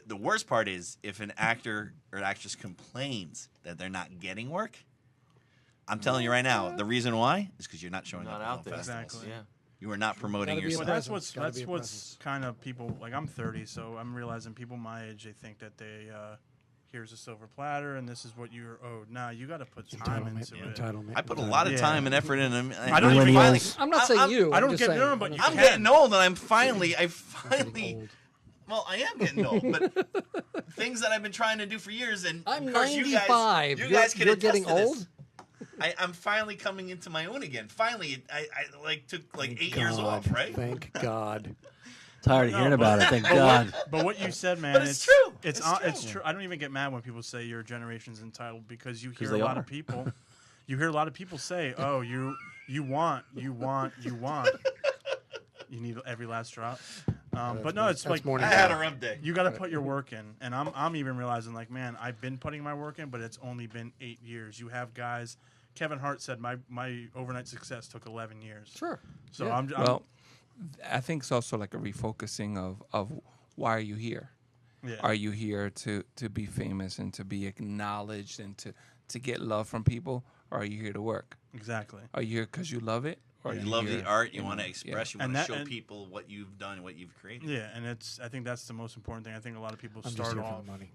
C: The worst part is if an actor or actress complains that they're not getting work. I'm telling you right now, the reason why is because you're not showing
E: Not
C: up at
E: out
C: film
E: there.
C: festivals.
A: Exactly.
E: Yeah.
C: You are not promoting
F: Gotta be a
C: yourself.
A: Well, that's
F: presence.
A: what's
F: Gotta be a
A: what's
F: presence.
A: kind of people like. I'm 30, so I'm realizing people my age, they think that they here's a silver platter and this is what you're owed. Nah, you got to put time into it.
F: Entitlement.
C: I put a lot of time and effort in them.
A: I don't even
C: finally,
F: I'm not saying you.
A: I don't
F: I'm just
A: get
F: saying,
A: them, but you
C: I'm
A: can.
C: getting old, and I finally.
F: old.
C: Well, I am getting old, but things that I've been trying to do for years, and
F: I'm
C: of course,
F: 95.
C: You guys can
F: You're
C: attest
F: getting
C: to this.
F: old?
C: I'm finally coming into my own again. Finally, I took
F: Thank
C: 8 years
F: God.
C: off, right?
F: Thank God.
D: Tired of
A: No,
D: hearing
A: but-
D: about it. Thank
A: But
D: God.
A: but what you said, man,
C: But it's true.
A: It's
C: It's true.
A: true. I don't even get mad when people say your generation's entitled, because you hear a
D: they
A: lot
D: are.
A: of people. You hear a lot of people say, "Oh, you want." You need every last drop. But no, it's
F: that's
A: like
F: morning
C: I had a rough day.
A: you got to put your work in, and I'm even realizing, like, man, I've been putting my work in, but it's only been 8 years. You have guys. Kevin Hart said my overnight success took 11 years.
F: Sure.
A: So
F: Yeah.
B: Well, I think it's also like a refocusing of why are you here?
A: yeah.
B: Are you here to be famous and to be acknowledged and to get love from people? Or are you here to work?
A: Exactly.
B: Are you here because you love it? Or are
C: You love
B: here,
C: the art. You
B: know,
C: want to
B: yeah.
C: express. You
A: And
C: want to
A: that-
C: show
A: and-
C: people what you've done, what you've created.
A: Yeah, and I think that's the most important thing. I think a lot of people
F: I'm just
A: start
F: here for
A: off.
F: the money.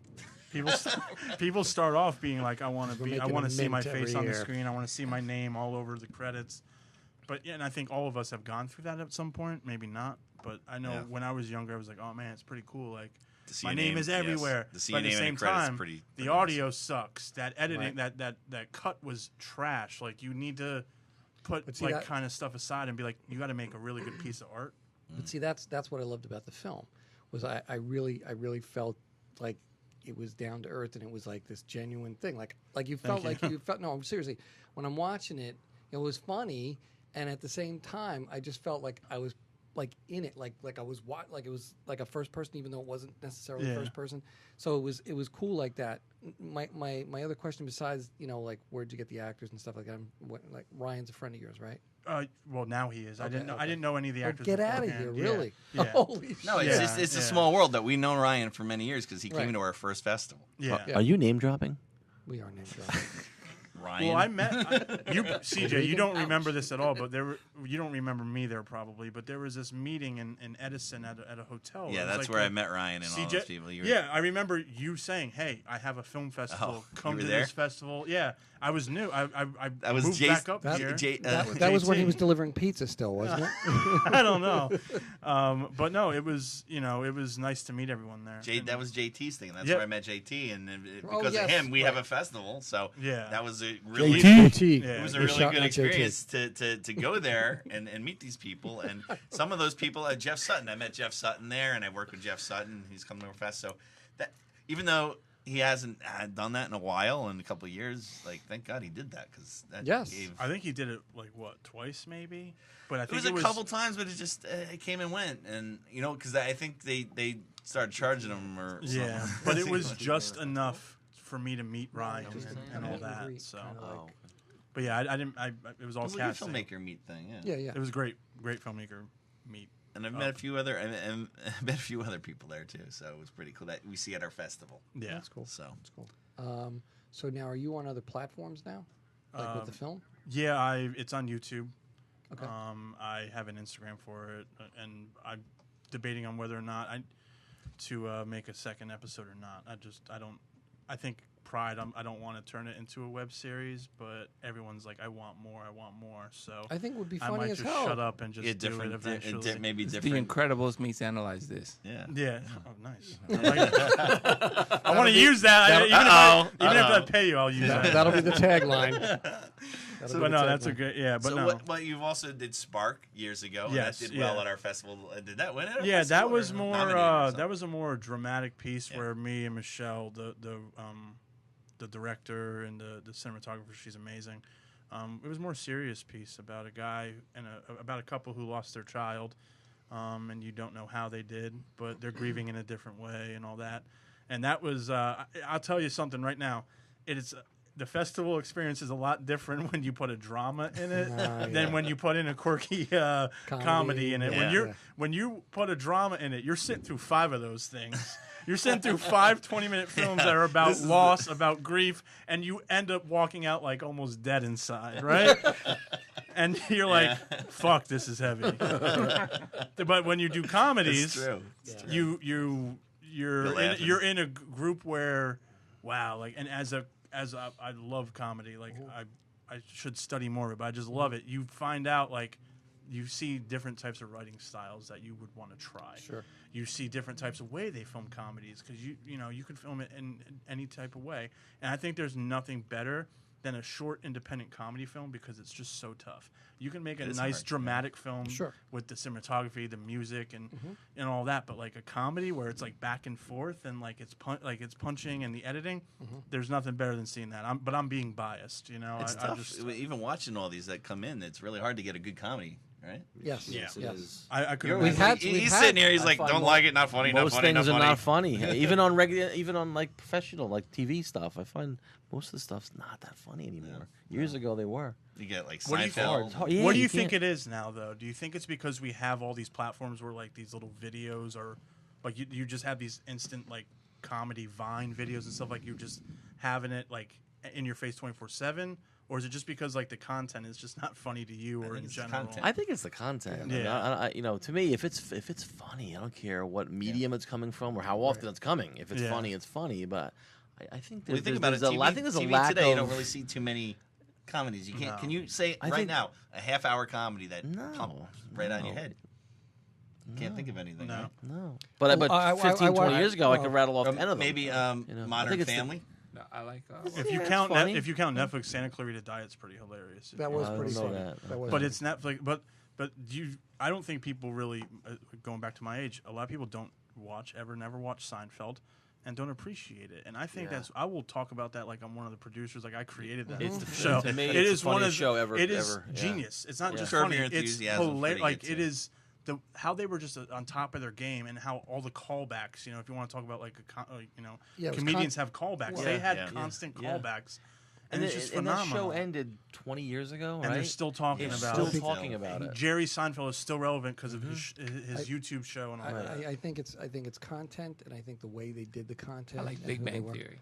A: People start off being like, I want
F: We're
A: to
F: making a
A: see my
F: mint
A: face
F: every
A: on the
F: year.
A: screen. I want to see my name all over the credits. But yeah, and I think all of us have gone through that at some point. Maybe not, but I know
C: Yeah.
A: when I was younger, I was like, oh man, it's pretty cool. Like
C: To see
A: my
C: your
A: name is
C: yes.
A: everywhere.
C: To see
A: But
C: your
A: at the
C: name in
A: same
C: the credits is
A: time,
C: pretty.
A: the audio sucks. That editing,
F: Right.
A: that cut was trash. Like you need to put
F: But see,
A: like
F: that-
A: kind of stuff aside and be like, you got to make a really good piece of art.
F: But see, that's what I loved about the film. Was I really felt like it was down to earth and it was like this genuine thing. Like you felt
A: you.
F: like you felt. No, seriously. When I'm watching it, it was funny, and at the same time, I just felt like I was like in it, like I was like it was like a first person, even though it wasn't necessarily
A: Yeah.
F: first person. So it was cool like that. My other question, besides like where'd you get the actors and stuff like that? Like Ryan's a friend of yours, right?
A: Well, now he is. I didn't know.
F: okay.
A: I didn't know any of the
F: Oh,
A: actors.
F: get out of here!
A: beforehand.
F: Really?
A: Yeah. Yeah.
F: Holy
C: No,
F: shit.
C: it's
A: Yeah,
C: just, it's a
A: yeah.
C: small world that we've known Ryan for many years because he came
F: Right.
C: to our first festival.
A: Yeah.
F: Yeah.
D: Are you name dropping?
F: We are name dropping.
C: Ryan.
A: Well, I met you, CJ. You don't
F: Ouch.
A: remember this at all, but you don't remember me there probably. But there was this meeting in Edison at a hotel.
C: yeah,
A: It was
C: that's
A: like
C: where
A: a-
C: I met Ryan and all those people. You were-
A: Yeah, I remember you saying, "Hey, I have a film festival.
C: Oh,
A: Come
C: you
A: to
C: were there?
A: this festival." Yeah, I was new. I
C: That was
A: moved
C: Jay's-
A: back up
F: that-
A: here.
F: That was when he
A: JT.
F: was delivering pizza still, wasn't it?
A: I don't know, but no, it was it was nice to meet everyone there. And-
C: That was JT's thing. That's
A: Yep.
C: where I met JT, and then
F: Oh,
C: because
F: yes,
C: of him, we have
F: right.
C: a festival. So
A: Yeah.
C: that was a really
F: JT.
A: Yeah.
C: it was a
F: You're
C: really
F: shouting
C: good
F: at JT.
C: experience to go there and meet these people. And some of those people, Jeff Sutton, I met Jeff Sutton there, and I worked with Jeff Sutton. He's coming over fast. So that even though he hasn't done that in a while, in a couple of years, like thank God he did that because that
F: Yes.
C: gave.
A: I think he did it like what, twice maybe. But I
C: It
A: think
C: was a couple times, but it just it came and went, and because I think they started charging him or
A: Yeah,
C: something.
A: but it was just enough for me to meet Ryan and all that. So,
E: Oh.
A: but yeah, I didn't. It was all
C: It was like a
A: casting.
C: filmmaker meet thing, yeah.
F: Yeah.
A: It was great filmmaker meet.
C: And I've met a few other and met a few other people there too, so it was pretty cool that we see at our festival.
A: Yeah,
F: That's cool.
C: So
F: That's cool. So now, are you on other platforms now, like with the film?
A: yeah. It's on YouTube.
F: Okay.
A: I have an Instagram for it, and I'm debating on whether or not to make a second episode or not. I think Pride. I don't want to turn it into a web series, but everyone's like, I want more. So
F: I think it would be
A: I
F: funny
A: might
F: as
A: just
F: hell.
A: shut up and just
C: yeah,
A: do it
C: different,
A: eventually.
C: maybe
B: The
C: different.
B: Incredibles meets Analyze This.
C: Yeah.
A: Yeah. Oh, nice. I want to use that. Even if I pay you, I'll use that.
F: That'll be the tagline.
A: But no, that's a good. Yeah, but
C: So
A: no.
C: what you've also did Spark years ago.
A: Yes,
C: and that did well
A: yeah.
C: at our festival. Did that win at our
A: Yeah,
C: festival?
A: that was
C: or
A: more.
C: nominated or something?
A: That was a more dramatic piece
C: Yeah.
A: where me and Michelle, the director and the cinematographer, she's amazing. It was a more serious piece about a guy and about a couple who lost their child, and you don't know how they did, but they're grieving in a different way and all that. And that was. I'll tell you something right now. It is. The festival experience is a lot different when you put a drama in it than when you put in a quirky comedy in it.
C: Yeah.
A: When you put a drama in it, you're sitting through 5 of those things. You're sitting through 5 20-minute films that are about loss, about grief, and you end up walking out like almost dead inside, right? And you're like, "Fuck, this is heavy." But when you do comedies,
C: It's true.
A: you're in a group where, wow, like, and I love comedy. Like I should study more of it, but I just love it. You find out like you see different types of writing styles that you would want to try.
F: Sure.
A: You see different types of way they film comedies because you can film it in any type of way. And I think there's nothing better than a short independent comedy film because it's just so tough. You can make a
C: is
A: nice
C: hard,
A: dramatic film
F: Sure.
A: with the cinematography, the music, and all that, but like a comedy where it's like back and forth and like it's punching and the editing, there's nothing better than seeing that. I'm being biased,
C: It's tough. Even watching all these that come in, it's really hard to get a good comedy, right?
F: Yes.
A: Yeah.
E: Yes, it
F: Yes.
E: is.
A: I could.
C: You're
F: We've
A: imagine.
F: had-
C: he's sitting here. He's like,
E: find
C: "Don't
E: most-
C: like it. Not funny. Not
E: Most
C: funny.
E: things
C: not
E: are
C: funny."
E: not funny. Even on regular, even on like professional, like TV stuff. I find most of the stuff's not that funny anymore. Years ago, they were.
C: You get like
A: What do you
C: Seinfeld.
E: Hard. Yeah,
A: What do you
E: can't-
A: think it is now, though? Do you think it's because we have all these platforms where like these little videos or like you just have these instant like comedy Vine videos and stuff like you're just having it like in your face 24/7, or is it just because like the content is just not funny to you or
C: think
A: in
C: it's the
A: general?
C: content.
E: I think it's the content.
A: Yeah.
E: To me, if it's funny, I don't care what medium it's coming from or how often it's coming. If it's
A: Yeah.
E: funny, it's funny. But I think
C: Well,
E: there's,
C: you think about it.
E: there's
C: TV,
E: I think there's a
C: TV
E: lack
C: today.
E: of.
C: You don't really see too many comedies. You can't.
A: No.
C: Can you say
E: I
C: right
E: think-
C: now a half-hour comedy that
E: No,
C: pumps right on your
E: no.
C: head? Can't think of anything.
A: No.
C: Right?
E: No, but
F: Well, I-
E: 15, 20 years ago, I
F: well,
E: could rattle off
C: Or
E: 10 of them.
C: maybe
E: I
C: Modern
E: think it's the-
C: Family.
B: No, I like.
A: If you
E: Yeah,
A: count
E: it's funny.
A: if you count Netflix, Santa Clarita Diet's pretty hilarious.
F: That was
E: I don't
F: pretty
E: know
F: funny.
E: that.
F: Was
A: But it's Netflix. But I don't think people really going back to my age. A lot of people don't never watch Seinfeld, and don't appreciate it. And I think
E: Yeah.
A: I will talk about that like I'm one of the producers. Like I created that
E: It's the-
A: show.
E: to me,
A: It
E: it's
A: is
E: the
A: one
E: funniest
A: of
E: show ever.
A: It is
E: ever, yeah.
A: genius. It's not
E: Yeah.
A: just
C: Curb
A: funny.
C: Your
A: It's
C: Enthusiasm was
A: hilarious.
C: pretty
A: Like
C: good,
A: it
C: too.
A: is. How they were just on top of their game and how all the callbacks, if you want to talk about like
F: Yeah, it was
A: comedians have callbacks.
F: Well,
A: they had
C: yeah.
A: constant
E: Yeah.
A: callbacks, and it's just
E: and that
A: phenomenal.
E: show ended 20 years ago,
A: and
E: right?
A: they're still talking
E: They're
A: about
E: still
A: it.
E: talking about it.
A: Jerry Seinfeld is still relevant because of his YouTube show and all that.
F: I think it's content, and I think the way they did the content.
B: I like
F: and
B: Big
F: who they
B: Bang
F: were.
B: Theory.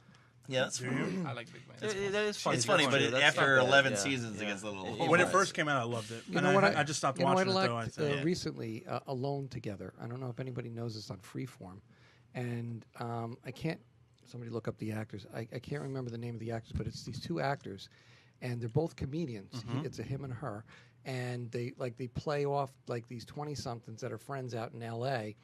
C: Yeah, that's
B: I like Big Bang.
E: That is funny.
C: It's funny, but
E: That's
C: after
E: not bad,
C: 11
E: yeah.
C: seasons, it
E: Yeah.
C: gets a little.
A: When it
C: overpriced.
A: first came out, I loved it.
F: You
A: And
F: know what?
A: I just stopped
F: you know what
A: watching
F: I
A: it though. I
F: liked
A: think.
F: recently, Alone Together. I don't know if anybody knows this on Freeform, and I can't. Somebody look up the actors. I can't remember the name of the actors, but it's these 2 actors, and they're both comedians. It's a him and her, and they play off like these 20-somethings that are friends out in L.A.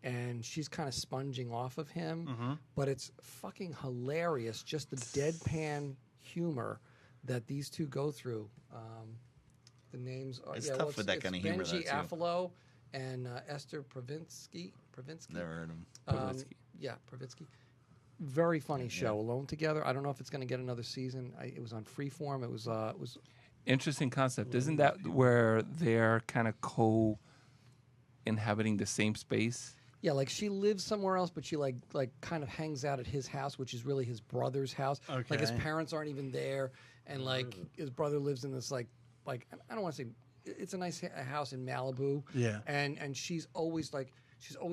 F: And she's kind of sponging off of him, but it's fucking hilarious. Just the deadpan humor that these two go through. The names are
C: It's tough with that kind of humor,
F: Benji
C: though, too.
F: Afalo and Esther Pravinsky.
C: Never heard of him.
B: Pravitsky.
F: Yeah, Pravitsky. Very funny show. Alone Together. I don't know if it's going to get another season. It was on Freeform. It was
B: Interesting concept. Isn't that where they're kind of co-inhabiting the same space?
F: Yeah, like she lives somewhere else, but she like kind of hangs out at his house, which is really his brother's house. Like his
A: Okay.
F: parents aren't even there, and like his brother lives in this like I don't want to say it's a nice house in Malibu.
A: Yeah.
F: And she's always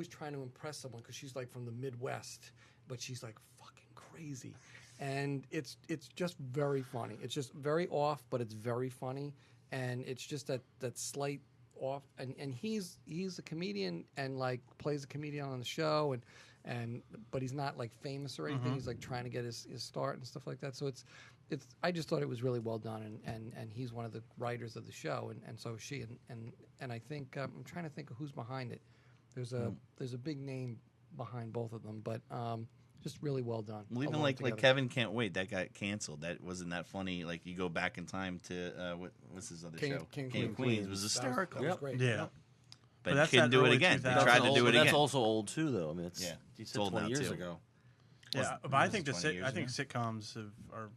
F: trying to impress someone because she's like from the Midwest, but she's like fucking crazy, and it's just very funny. It's just very off, but it's very funny, and it's just that slight off, and he's a comedian and like plays a comedian on the show, but he's not like famous or anything. He's like trying to get his start and stuff like that. So it's I just thought it was really well done, and he's one of the writers of the show, and so is she, and I think I'm trying to think of who's behind it. There's a big name behind both of them, but just really well done.
C: Well, even
F: Alone
C: like
F: Together.
C: Kevin Can't Wait, that got canceled. That wasn't that funny. Like you go back in time to what's his other show?
F: King
C: of
F: Queens.
C: Queens was hysterical.
F: That was great.
A: Yeah.
C: But
A: that's
C: couldn't
A: that
C: do it
A: early
C: again. They
A: 2000s.
C: tried to do it
E: That's
C: again.
E: also old too, though. I mean, it's
C: Yeah.
E: you
C: It's
E: said
C: old
E: 20
C: now,
E: years
C: too.
E: ago.
A: Yeah, but I
C: was
A: think
C: it 20 years
A: sitcoms are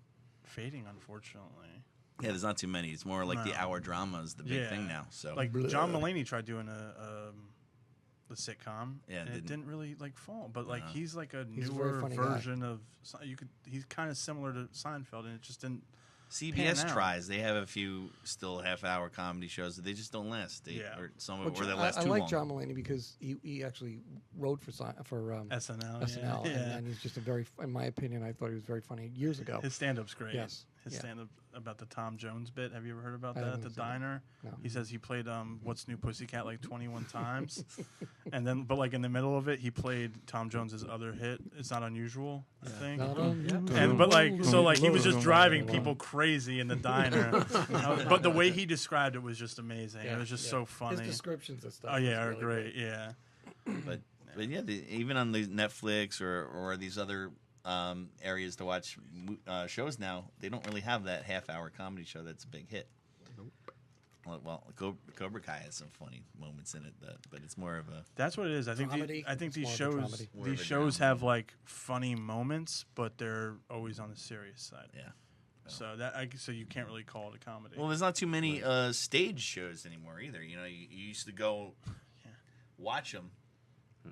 A: fading, unfortunately.
C: Yeah, there's not too many. It's more like the
A: No.
C: hour drama is the big thing now. So
A: Like John Mulaney tried doing the sitcom,
C: Yeah,
A: and it didn't really like fall. But like he's like a
F: He's a very
A: newer
F: funny guy.
A: version of he's kind of similar to Seinfeld, and it just didn't.
C: CBS
A: pan out.
C: tries. They have a few still half-hour comedy shows that they just don't last.
A: Yeah.
C: Or some
F: Well,
C: or they last
F: I
C: too
F: like
C: long.
F: John Mulaney because he actually wrote for
A: SNL,
F: SNL,
A: yeah.
F: and he's just in my opinion, I thought he was very funny years ago.
A: His stand-up's great.
F: Yes.
A: His
F: Yeah.
A: stand-up about the Tom Jones bit. Have you ever heard about
F: I
A: that?
F: haven't
A: The
F: seen it.
A: diner.
F: No.
A: He says he played What's New Pussycat like 21 times, and then but like in the middle of it, he played Tom Jones's other hit. It's Not Unusual, I think.
F: Not unusual.
A: And but like so like he was just driving people crazy in the diner. But the way he described it was just amazing. It was just so funny.
F: His descriptions and stuff.
A: Oh yeah,
F: is
A: are
F: really
A: great. Yeah.
C: But yeah, even on the Netflix or these other areas to watch shows now, they don't really have that half-hour comedy show that's a big hit. Well, Cobra Kai has some funny moments in it, but it's more of a
A: That's what it is. I think
F: Comedy.
A: I think
F: It's
A: these
F: more of a
A: shows
F: comedy.
C: More of
A: these
C: a
A: shows
C: drama.
A: have like funny moments, but they're always on the serious side.
C: yeah.
A: So so you can't really call it a comedy.
C: Well, there's not too many stage shows anymore either. You know, you used to go watch them,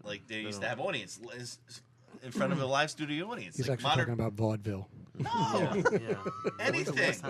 C: like they used to have audience in front of a live studio audience.
F: He's
C: like
F: actually talking about vaudeville.
C: No,
E: Yeah.
C: anything.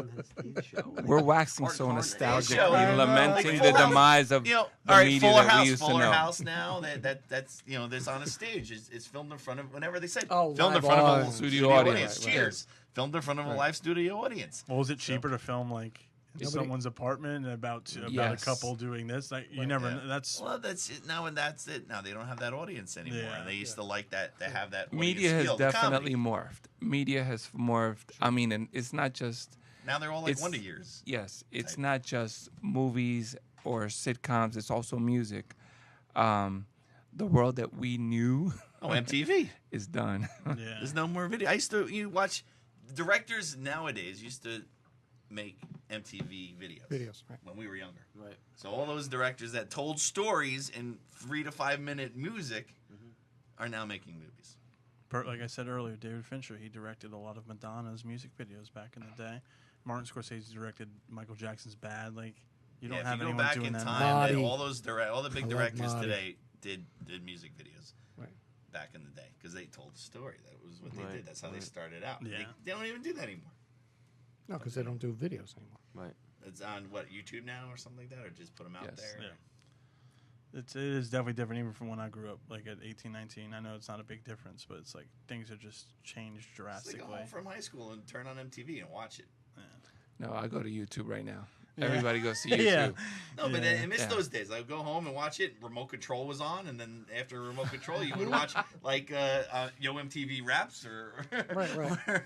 B: We're waxing so
C: Hard
B: nostalgic,
C: show.
B: lamenting
C: Like
B: the
C: Full House.
B: demise of
C: You know,
B: the
C: all right,
B: media
C: Fuller
B: that
C: House,
B: we used to
C: Fuller
B: know.
C: House now that's that's on a stage. It's filmed in front of whenever they said filmed in
F: live
C: front of a
F: audience.
B: Studio audience.
F: Right.
C: Cheers, filmed in front of a live studio audience.
A: Well, was it cheaper to film like in
F: Nobody-
A: someone's apartment and about a
B: Yes.
A: couple doing this? Like you never.
C: Yeah.
A: That's
C: Well, that's it now, and that's it. Now they don't have that audience anymore.
A: Yeah.
C: And they used to like that. They have that.
B: Media
C: audience
B: has
C: feel, the
B: definitely
C: comedy.
B: morphed. Media has morphed. I mean, and it's not just
C: Now they're all like
B: it's-
C: Wonder Years.
B: yes, it's
C: type.
B: not just movies or sitcoms. It's also music. The world that we knew
C: Oh, MTV.
B: is done.
A: yeah.
C: There's no more video. I used to watch directors nowadays used to make MTV videos
F: Right.
C: when we were younger.
E: Right.
C: So all those directors that told stories in 3 to 5 minute music are now making movies.
A: Like I said earlier, David Fincher, he directed a lot of Madonna's music videos back in the day. Martin Scorsese directed Michael Jackson's Bad. Like you don't
C: Yeah,
A: have
C: if you go
A: anyone
C: back
A: doing
C: in
A: that.
C: time,
F: Marty.
C: then all the big
F: I like
C: directors
F: Marty.
C: today did music videos.
F: Right.
C: Back in the day, because they told the story. That was what they
E: Right,
C: did. That's how they
E: right.
C: started out.
A: Yeah.
C: They don't even do that anymore.
F: No, because they don't do videos anymore.
E: Right.
C: It's on what, YouTube now or something like that, or just put them out
B: Yes.
C: there.
A: Yeah. It is definitely different even from when I grew up, like at 18, 19. I know it's not a big difference, but it's like things have just changed
C: Just
A: drastically.
C: like go home from high school and turn on MTV and watch it.
B: No, I go to YouTube right now. Everybody goes to YouTube.
A: Yeah.
C: No, but
A: Yeah.
C: I miss
B: Yeah.
C: those days. I would go home and watch it. Remote Control was on, and then after Remote Control, you would watch like Yo MTV Raps or
F: Right.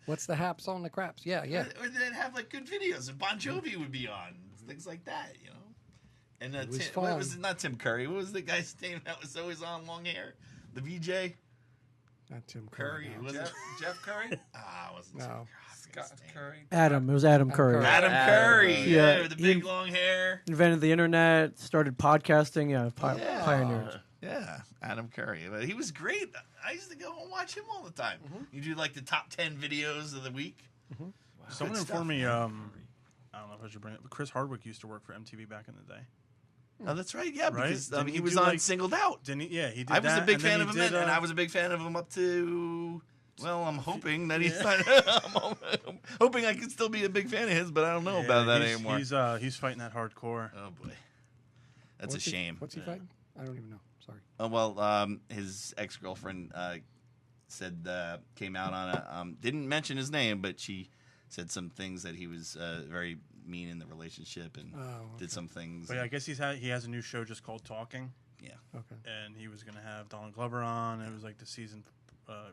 F: What's the haps on the craps? Yeah.
C: or they'd have like good videos, and Bon Jovi would be on, things like that, you know. And
F: It was
C: what
F: fun.
C: was it? Not Tim Curry. What was the guy's name that was always on long hair? The VJ.
F: Not Tim Curry.
C: Curry. Was it Jeff Curry? Ah, it wasn't Tim
F: No.
C: Curry.
B: Scott Curry.
D: Adam. It was Adam Curry.
F: Curry.
C: Adam Curry.
D: Yeah,
C: Yeah, with the
D: he-
C: big long hair.
D: Invented the internet. Started podcasting. Yeah,
C: Yeah.
D: pioneered.
C: Yeah, Adam Curry. But he was great. I used to go and watch him all the time. You do like the top 10 videos of the week.
A: Someone
C: Good
A: informed
C: stuff,
A: me.
C: man.
A: I don't know if I should bring it. But Chris Hardwick used to work for MTV back in the day.
C: Oh, that's right. Yeah,
A: Right?
C: because
A: Didn't
C: he
A: he
C: was
A: do,
C: on
A: like-
C: Singled Out.
A: Didn't he? Yeah, he did.
C: I was a
A: that,
C: big
A: and then
C: fan
A: he
C: of him,
A: did,
C: and I was a big fan of him up to. Well, I'm hoping that he's not. I'm hoping I can still be a big fan of his, but I don't know about that anymore.
A: He's fighting that hardcore.
C: Oh boy, that's
F: What's
C: a
F: he-
C: shame.
F: What's he fighting? I don't even know. Sorry.
C: Oh well, his ex-girlfriend said came out on a didn't mention his name, but she said some things that he was very mean in the relationship and did some things.
A: But yeah, I guess he has a new show just called Talking,
C: Yeah.
F: Okay.
A: and he was gonna have Donald Glover on. It was like the season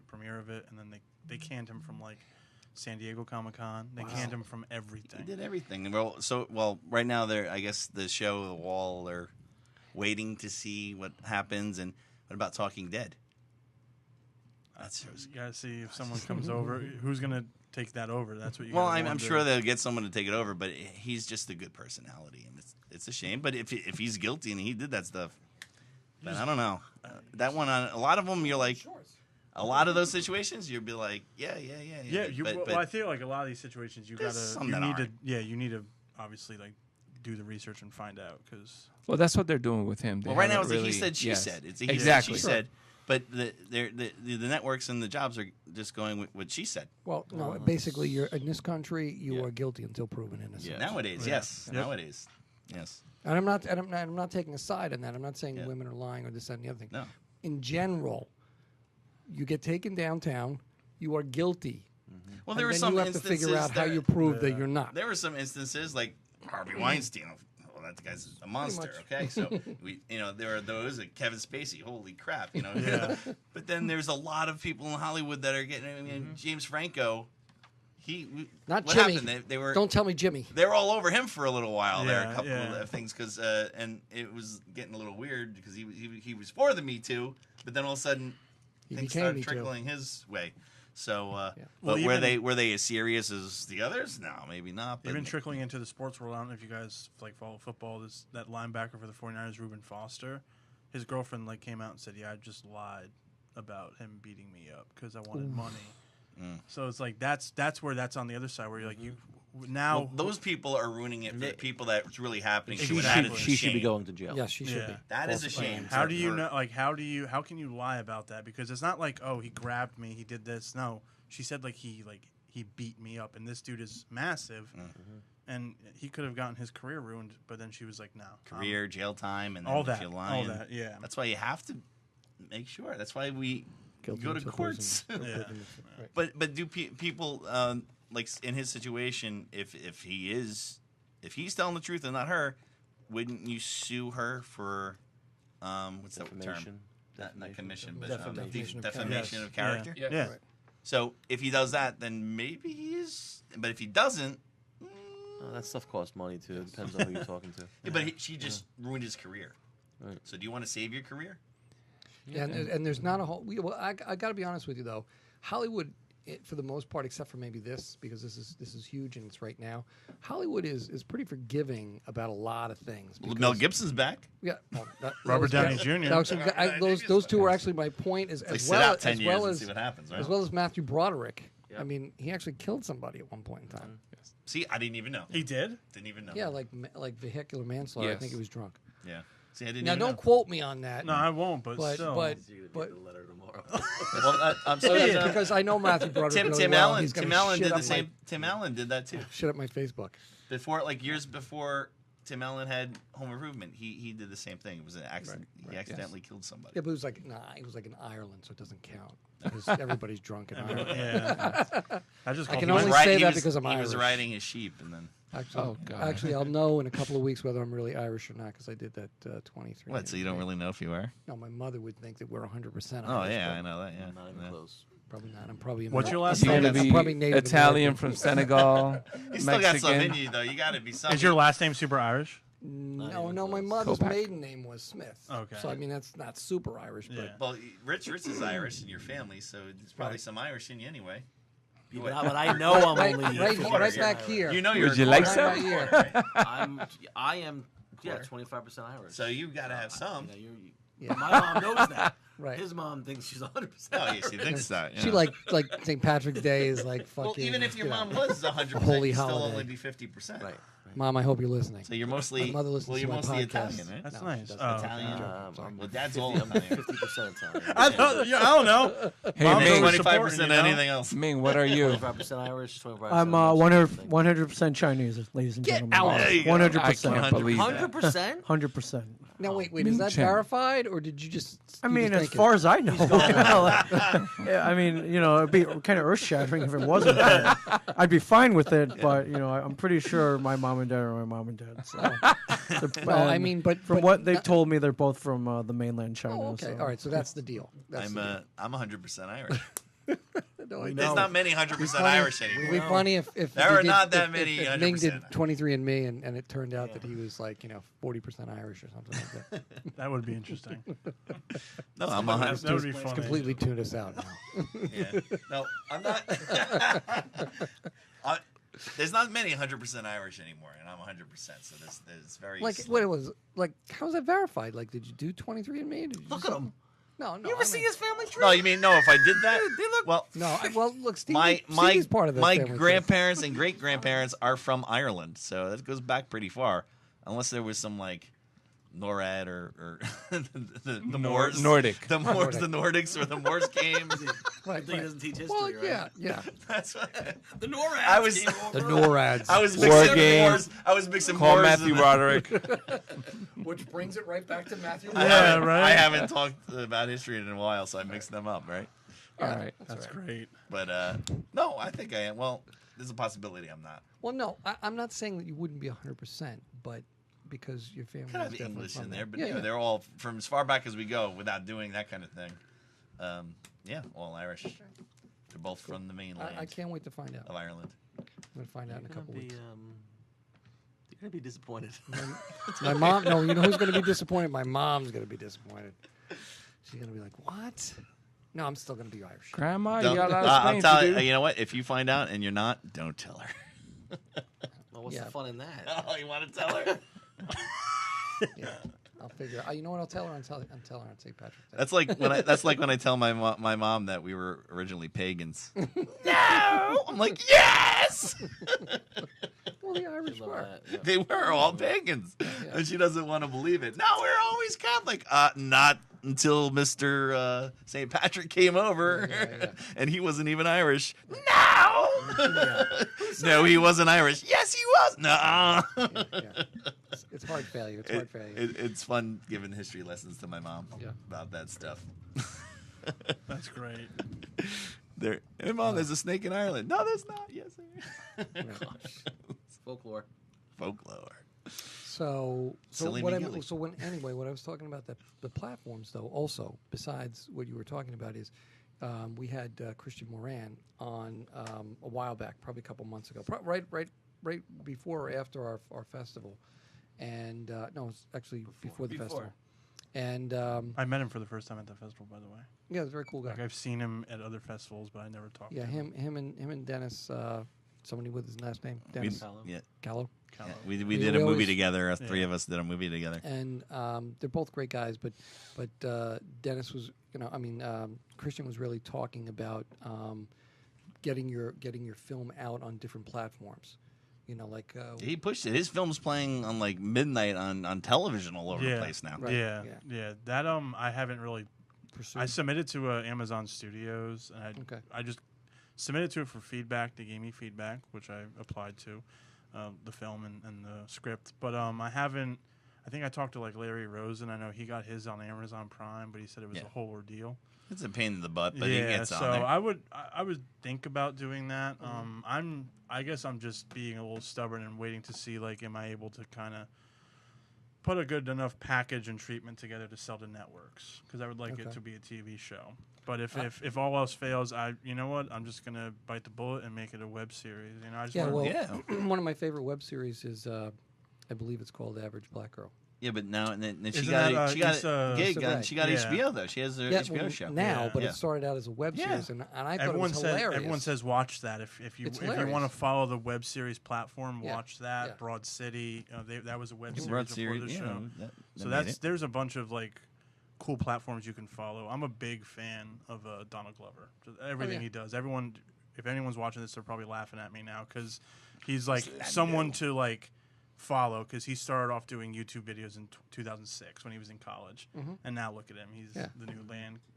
A: premiere of it, and then they canned him from like San Diego Comic-Con. They canned him from
C: He
A: everything.
C: did everything. Well, right now they're I guess the show The Wall they're waiting to see what happens. And what about Talking Dead? That show's
A: You gotta see if someone comes over. Who's gonna take that over? That's what you.
C: well,
A: gotta
C: I'm
A: wonder.
C: sure they'll get someone to take it over, but he's just a good personality, and it's a shame. But if he's guilty and he did that stuff, then I don't know. That one on a lot of them, you're like, a lot of those situations, you'll be like, yeah.
A: Yeah,
C: but
A: well, I feel like a lot of these situations you
C: There's
A: gotta
C: some
A: you
C: that
A: need to
C: aren't.
A: you need to obviously like do the research and find out because
B: Well, that's what they're doing with him. They
C: well, right now
B: haven't
C: it's like
B: really,
C: he said, she
B: yes.
C: said. It's a he
B: exactly.
C: said, she said. But the networks and the jobs are just going with what she said.
F: Well, no. Basically, you're in this country. You are guilty until proven innocent.
C: Nowadays, yes.
A: Yep.
C: Nowadays, yes.
F: And I'm not taking a side on that. I'm not saying
C: Yeah.
F: women are lying or this that, and the other thing.
C: No.
F: In general, you get taken downtown. You are guilty.
C: Well,
F: And
C: there were
F: then
C: some
F: you have to
C: instances
F: figure out how
C: that-
F: you prove that you're not.
C: There were some instances like Harvey Weinstein. Well, that guy's a monster.
F: much.
C: Okay, so there are those like Kevin Spacey. Holy crap,
A: Yeah.
C: But then there's a lot of people in Hollywood that are getting. I mean, James Franco.
F: Not
C: what
F: Jimmy.
C: happened? They were.
F: Don't tell me Jimmy.
C: They were all over him for a little while there.
A: Yeah,
C: A couple
A: yeah.
C: of things because and it was getting a little weird because he was for the Me Too, but then all of a sudden
F: He
C: things
F: became
C: started
F: Me Too.
C: trickling his way. So,
F: Yeah.
C: but
A: Well,
C: were they as serious as the others? No, maybe not. But
A: even trickling into the sports world. I don't know if you guys like follow football. That linebacker for the 49ers, Reuben Foster, his girlfriend like came out and said, "Yeah, I just lied about him beating me up because I wanted money." So it's like that's where that's on the other side where you're like you now
C: well, those people are ruining it for people that it's really happening.
E: She,
C: to.
A: Exactly.
C: That is a
E: she should be
C: shame.
E: going to jail.
F: Yes, she should
A: Yeah.
F: be.
C: That is a
F: Falsifying.
C: shame.
A: How do you know? Like, how can you lie about that? Because it's not like, oh, he grabbed me, he did this. No, she said he beat me up, and this dude is massive, and he could have gotten his career ruined. But then she was like, no,
C: Career, jail time, and then
A: all
C: if
A: that,
C: you're lying,
A: all that, yeah,
C: That's why you have to make sure. That's why we
F: Guilty
C: go to
F: until
C: courts.
F: proven-
A: Yeah.
F: proven innocent. Right.
C: But do people like in his situation? If he's telling the truth and not her, wouldn't you sue her for what's that term?
E: Defamation.
C: Not commission, but
F: Defamation of
C: defamation of
A: character.
C: character.
A: yeah.
F: Right.
C: So if he does that, then maybe he is. But if he doesn't,
E: Oh, that stuff costs money too. It depends on who you're talking to.
C: yeah, but she just ruined his career.
E: Right.
C: So do you want to save your career?
F: Yeah, and there's not a whole. I got to be honest with you though, Hollywood, for the most part, except for maybe this, because this is huge and it's right now. Hollywood is pretty forgiving about a lot of things.
C: Mel
F: because-
C: Gibson's back.
F: Yeah, well,
A: Robert Downey Jr.
F: Those two were actually my point.
C: Like sit out 10 years and see what happens. Right?
F: as well as Matthew Broderick. I mean, he actually killed somebody at one point in time.
C: See, I didn't even know.
A: He did.
C: Didn't even know.
F: Yeah, like vehicular manslaughter. I
B: Yes.
F: think he was drunk.
C: Yeah. See, I didn't
F: Now,
C: even
F: don't
C: know.
F: quote me on that.
A: No, I won't. But
F: but
A: still,
F: but
E: You're gonna
F: but
E: get the letter tomorrow.
C: Well, I'm
F: oh,
C: saying
F: yeah, because I know Matthew Broderick really
C: Tim
F: well.
C: Allen.
F: He's gonna
C: Tim Allen
F: shit
C: did
F: up
C: the same. Tim Allen did that too.
F: Shit up my Facebook.
C: Before, like years before, Tim Allen had Home Improvement. He did the same thing. It was an accident. He accidentally killed somebody.
F: Yeah, but it was like he was like in Ireland, so it doesn't count because everybody's drunk in Ireland.
A: yeah. I just
F: I
A: call
F: can
A: him-
F: only
C: Right,
F: say
C: he
F: that
C: was-
F: because I'm
C: he
F: Irish.
C: was riding his sheep, and then
F: Actually,
B: Oh, God.
F: actually, I'll know in a couple of weeks whether I'm really Irish or not because I did that 23.
C: what? So you don't really know if you are?
F: No, my mother would think that we're 100% Irish.
C: Oh yeah,
F: but
C: I know that. Yeah.
E: Not even
C: Yeah.
E: close.
F: Probably not. I'm probably.
A: What's your last
B: You're
A: name?
B: gonna
F: I'm
B: be
F: probably Native
B: Italian
F: American.
B: from Senegal,
C: You still got some in
B: Mexican.
C: you, though. You got to be something.
A: Is your last name super Irish?
F: No,
E: even
F: my
E: close.
F: mother's
B: Kopak.
F: maiden name was Smith.
A: Okay.
F: So I mean that's not super Irish,
A: Yeah.
F: but
C: Well, Rich is Irish in your family, so there's probably some Irish in you anyway.
E: Yeah, but I know I'm
F: right,
E: only
F: right,
E: 50%
F: right back
E: Irish.
F: here.
C: You know you're
B: Would
C: a
B: you like
C: quarter,
B: some?
C: right?
E: I am 25% Irish.
C: So you got to have some.
F: Yeah.
E: My mom knows that.
F: Right.
E: His mom thinks she's 100%.
C: Oh, yeah, she thinks that.
F: She like St. Patrick's Day is like fucking.
C: Well, even if your
F: you know,
C: mom was 100%,
F: holy
C: you'd still
F: holiday.
C: only be 50%.
E: Right.
F: Mom, I hope you're listening.
C: So you're mostly,
F: My mother listens
C: well,
F: to
C: you're
F: my
C: mostly
F: podcast.
C: Italian, right?
A: That's
F: No,
A: nice.
F: she doesn't.
A: Oh,
C: Italian.
A: okay.
C: Well, dad's all
E: I'm
C: Italian.
E: 50% Italian.
A: I thought, yeah, I don't know.
B: Hey,
A: Mom's
B: Ming,
A: always
C: 25%
A: supporting, you know?
C: anything else.
B: Ming, what are you?
E: 25% Irish, 25%
D: I'm
E: Irish.
D: 100% Chinese, ladies and
F: Get
D: gentlemen.
F: out.
C: There you go.
D: 100%.
B: I can't believe that.
E: 100%?
D: 100%.
F: Now wait, is
B: Ming
F: that
B: Chen.
F: verified or did you just?
D: I
F: you
D: mean,
F: just
D: as
F: think
D: far
F: it?
D: as I know, yeah, I mean, it'd be kind of earth-shattering if it wasn't. But I'd be fine with it, but I'm pretty sure my mom and dad are my mom and dad. So.
F: Well, I
D: And
F: mean, but
D: from
F: but
D: what they've
F: not-
D: told me, they're both from the mainland China.
F: Oh, okay,
D: so.
F: all right. So that's the deal. That's the deal.
C: I'm 100% Irish.
F: No, I
C: There's
F: know.
C: not many 100%
F: Funny-
C: Irish
F: It'd
C: anymore.
F: be funny if
C: There
F: he
C: are
F: did-
C: not that
F: if-
C: many
F: If Ming did
C: 100%.
F: 23andMe and it turned out that he was like 40% Irish or something like that.
A: That would be interesting.
C: No, I'm
A: That
C: 100%.
A: would be funny.
F: Completely tuned us out now.
C: Yeah. No, I'm not. There's not many 100% Irish anymore, and I'm 100%. So there's very
F: Like
C: slim.
F: what it was like? How's that verified? Like, did you do 23andMe? Did you
E: Look
F: do
E: at
F: something?
E: him.
F: No, no.
E: You ever
F: I
E: see
F: mean-
E: his family tree?
C: No, you mean no? If I did that,
E: They look.
C: well,
F: Well, look, Steve.
C: my
F: Stevie's part of that
C: my
F: family tree.
C: grandparents and great grandparents are from Ireland, so that goes back pretty far. Unless there was some like NORAD or the Moors,
B: Nordic.
C: the Moors, the Nordics, or the Moors came.
F: Right,
E: He
F: right.
E: doesn't teach history,
F: Well,
E: right?
F: yeah.
C: That's what
E: The NORAD.
C: I was.
E: came
F: The
E: over.
F: NORADs.
C: I was
B: War
C: mixing
B: game.
C: Moors. I was mixing
B: Call
C: Moors
B: Matthew
C: and the-
B: Broderick.
F: Which brings it right back to Matthew.
C: I
A: Yeah,
C: haven't,
A: right.
C: I haven't talked about history in a while, so I mixed them up, right?
B: All right.
A: That's great.
C: But no, I think I am. Well, there's a possibility I'm not.
F: Well, no, I'm not saying that you wouldn't be 100%, but because your family
C: Kind
F: is
C: of
F: definitely
C: English
F: from
C: in
F: there.
C: there, but
F: yeah,
C: you know,
F: yeah.
C: they're all from as far back as we go without doing that kind of thing. Yeah, all Irish. They're both from the mainland
F: I can't wait to find out.
C: of Ireland.
F: I'm going to find out in a
E: You're
F: couple
E: gonna
F: weeks.
E: you're gonna be disappointed.
F: My mom, no, you know who's going to be disappointed? My mom's going to be disappointed. She's going to be like, what? No, I'm still going to be Irish.
B: Grandma, you
C: Don't-
B: got a lot
C: I'm
B: of explaining to
C: telling
B: do.
C: you know what? If you find out and you're not, don't tell her.
E: Well, what's
F: Yeah.
E: the fun in that?
C: Oh, you want to tell her?
F: Yeah, I'll figure. You know what? I'll tell her on St. Patrick's Day.
C: That's like when I. That's like when I tell my mom that we were originally pagans. No, I'm like yes.
F: Well, the Irish
E: Love
F: were.
E: that, yeah.
C: They were all pagans, and she doesn't want to believe it. No, we're always Catholic. Not until Mr. St. Patrick came over,
F: Yeah.
C: and he wasn't even Irish. No, no, he wasn't Irish. Yes, he was. No,
F: Yeah. It's hard failure. It's hard failure.
C: it's fun giving history lessons to my mom
F: Yeah.
C: about that stuff.
A: That's great.
C: There, hey mom, there's a snake in Ireland. No, there's not. Yes, there is.
E: Folklore.
C: Folklore.
F: So
C: Silly
F: what
C: McGilly.
F: what I was talking about the platforms though. Also, besides what you were talking about is we had Christian Moran on a while back, probably a couple months ago, right before or after our festival, and no, it's actually before the festival. And
A: I met him for the first time at the festival, by the way.
F: yeah, he's a very cool guy.
A: Like I've seen him at other festivals, but I never talked
F: Yeah,
A: to him.
F: him and Dennis. Somebody with his last name, Dennis
C: Yeah,
F: Gallo.
C: yeah. We
F: We
C: did a movie
F: always-
C: together. Us three
A: Yeah.
C: of us did a movie together.
F: And they're both great guys, but Dennis was, Christian was really talking about getting your film out on different platforms. Like
C: He pushed it. His film's playing on like midnight on television all over the place now.
F: Right.
A: Yeah,
F: Yeah.
A: yeah. That I haven't really.
F: pursue.
A: I submitted to Amazon Studios, and
F: Okay.
A: I just submitted to it for feedback. They gave me feedback, which I applied to, the film and the script. But I haven't. I think I talked to like Larry Rosen. I know he got his on Amazon Prime, but he said it was
C: Yeah.
A: a whole ordeal.
C: It's a pain in the butt, but he
A: Yeah,
C: gets
A: so
C: on there.
A: I would think about doing that. I guess I'm just being a little stubborn and waiting to see like, am I able to kind of put a good enough package and treatment together to sell to networks? Because I would like it
F: Okay.
A: to be a TV show. But if all else fails, you know what? I'm just gonna bite the bullet and make it a web series. I just
F: Yeah,
A: wanna-
F: well,
C: Yeah.
F: one of my favorite web series is I believe it's called Average Black Girl.
C: Yeah, but now and then she
A: Isn't
C: got
A: that,
C: she got
A: Issa
C: a gig
F: Issa
C: on
F: Rae?
C: she got
A: Yeah.
C: HBO though. She has her
F: Yeah,
C: HBO
F: well,
C: show
F: now,
A: Yeah.
F: but
C: Yeah.
F: it started out as a web
C: Yeah.
F: series, and I thought
A: Everyone
F: it was
A: said
F: hilarious.
A: everyone says watch that if you
F: It's
A: if you want to
F: hilarious.
A: follow the web series platform,
F: Yeah.
A: watch that.
F: Yeah.
A: Broad City, that was a web
C: Yeah,
A: series
C: Broad
A: before
C: Series,
A: the
C: you
A: show.
C: know,
A: So
C: that made
A: that's
C: it.
A: there's a bunch of like cool platforms you can follow. I'm a big fan of Donald Glover. Just everything
F: yeah.
A: he does. Everyone, if anyone's watching this, they're probably laughing at me now because he's like someone to like follow because he started off doing YouTube videos in 2006 when he was in college, and now look at him. He's
F: Yeah.
A: the new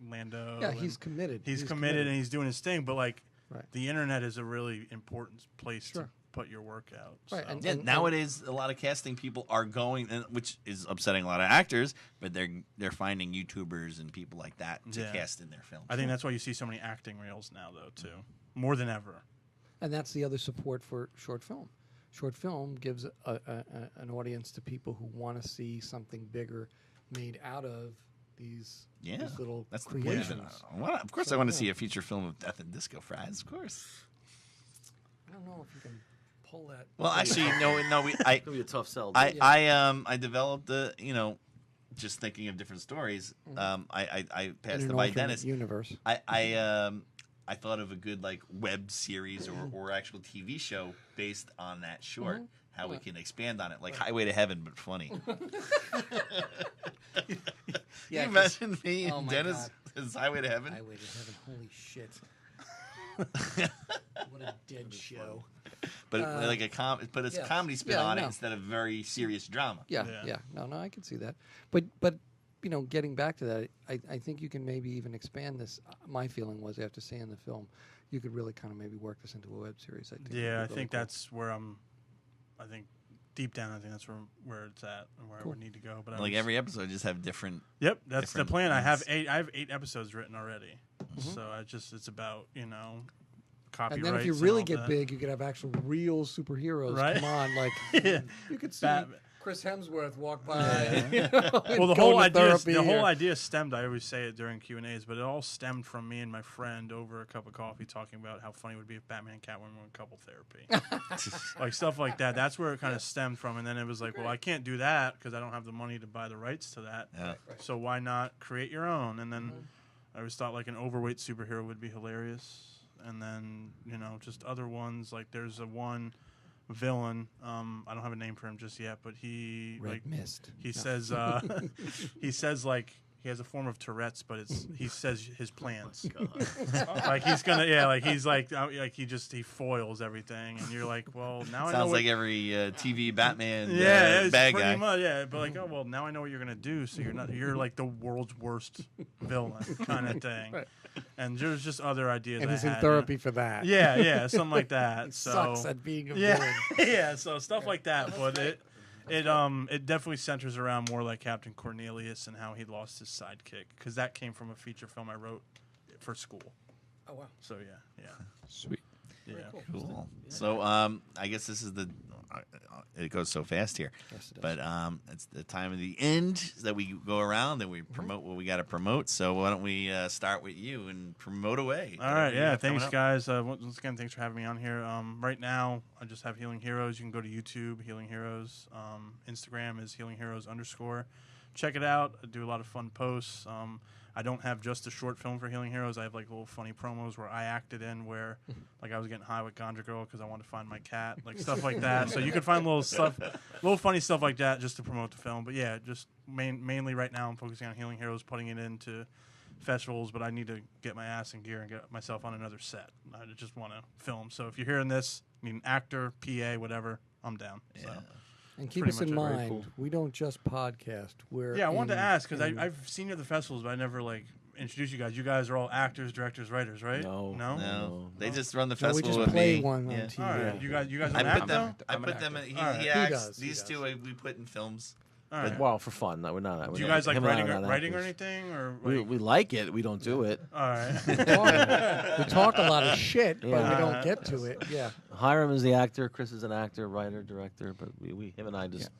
A: Lando.
F: Yeah,
A: and
F: he's committed.
A: He's committed and he's doing his thing. But like
F: Right.
A: the internet is a really important place
F: Sure.
A: to put your work out.
F: Right,
A: So.
F: and-
C: Yeah, nowadays a lot of casting people are going, which is upsetting a lot of actors, but they're finding YouTubers and people like that to
A: Yeah.
C: cast in their films.
A: I think that's why you see so many acting reels now, though, too, more than ever.
F: And that's the other support for short film. Short film gives an audience to people who want to see something bigger made out of these little
C: that's the point of it.
F: creations.
C: Of course, I want to see a feature film of Death and Disco Fries. Of course.
F: I don't know if you can pull that.
C: Well, actually, no.
E: It's gonna be a tough sell.
C: I developed just thinking of different stories. I
F: in
C: passed
F: an
C: it by
F: alternate
C: Dennis.
F: universe.
C: I thought of a good like web series or actual TV show based on that short. How we can expand on it, like Highway to Heaven, but funny. Can you imagine me
F: oh
C: and
F: my
C: Dennis as Highway to Heaven?
F: Highway to Heaven. Holy shit. What a dead show.
C: But like but it's a
F: yes.
C: comedy spin
F: Yeah,
C: on it
F: no.
C: instead of very serious drama.
F: Yeah,
A: Yeah.
F: yeah. No, I can see that. But you know, getting back to that, I think you can maybe even expand this. My feeling was after seeing the film, you could really kind of maybe work this into a web series. I think.
A: Yeah, I
F: It'd be really
A: think
F: cool.
A: that's where I think deep down, I think that's where it's at and where I would need to go. But I
C: Like
A: was-
C: every episode, just have different.
A: Yep, that's the
C: different
A: plan. I have
C: things.
A: 8 episodes written already. So it's about copyrights.
F: And then if you
A: and
F: really
A: all
F: get
A: that.
F: big, you could have actual real superheroes.
A: Right.
F: Come on, like
A: Yeah.
F: you could see
A: Batman.
F: Chris Hemsworth walk by.
A: Well, the whole idea stemmed. I always say it during Q&As, but it all stemmed from me and my friend over a cup of coffee talking about how funny it would be if Batman and Catwoman were in couple therapy, like stuff like that. That's where it kind of stemmed from. And then it was like, well, I can't do that because I don't have the money to buy the rights to that.
C: Yeah.
A: So why not create your own? And then I always thought like an overweight superhero would be hilarious. And then just other ones like there's a one villain. I don't have a name for him just yet, but he
F: Red Mist.
A: he says he says like he has a form of Tourette's, but he says his plans. Like he's gonna he's like he foils everything, and you're like, well, now I know
C: Sounds
A: what,
C: like every TV Batman
A: it's
C: bad
A: pretty
C: guy.
A: much, yeah. But like, oh well, now I know what you're gonna do, so you're like the world's worst villain kind of thing.
F: Right.
A: And there's just other ideas.
F: And
A: I
F: he's in
A: had.
F: therapy for that.
A: Yeah, something like that.
F: He
A: so
F: sucks at being a
A: yeah,
F: villain.
A: yeah. So stuff like that, but it definitely centers around more like Captain Cornelius and how he lost his sidekick because that came from a feature film I wrote for school.
F: Oh wow.
A: So yeah,
B: Sweet.
A: yeah.
C: Cool. So I guess this is it goes so fast here.
F: Yes, it does.
C: But it's the time of the end that we go around and we promote what we got to promote. So why don't we start with you and promote away?
A: All right, yeah. Thanks, guys. Once again, thanks for having me on here. Right now, I just have Healing Heroes. You can go to YouTube, Healing Heroes. Instagram is Healing Heroes _. Check it out. I do a lot of fun posts. I don't have just a short film for Healing Heroes. I have like little funny promos where I acted in where like I was getting high with Ganja Girl because I wanted to find my cat, like stuff like that. So you can find little funny stuff like that just to promote the film. But yeah, just mainly right now I'm focusing on Healing Heroes, putting it into festivals, but I need to get my ass in gear and get myself on another set. I just want to film. So if you're hearing this, need an actor, PA, whatever, I'm down. So.
F: And keep
A: pretty
F: us in
A: much it. Very
F: mind,
A: cool.
F: we don't just podcast. We're
A: Yeah, I wanted to ask because
F: in-
A: I've seen you at the festivals, but I never like introduced you guys. You guys are all actors, directors, writers, right?
E: No.
C: No, they just run the
F: No, we
C: festival
F: just
C: with
F: play
C: me.
F: one on
C: Yeah.
F: TV.
A: All right, you guys
C: I
A: an
C: put them.
A: actor?
C: I
F: I'm an
C: put them.
F: actor.
C: He
A: All right.
F: He
C: acts.
F: does, he
C: These
F: does.
C: two we put in films.
A: All right.
E: Well, for fun. No, we're not.
A: Do you guys like
E: him and I
A: writing
E: are not
A: or
E: actors.
A: anything, or
E: We like it. We don't do it.
A: all right?
F: we talk a lot of shit, but we
E: Yeah.
F: don't get to it. Yeah.
E: Hiram is the actor. Chris is an actor, writer, director. But him and I just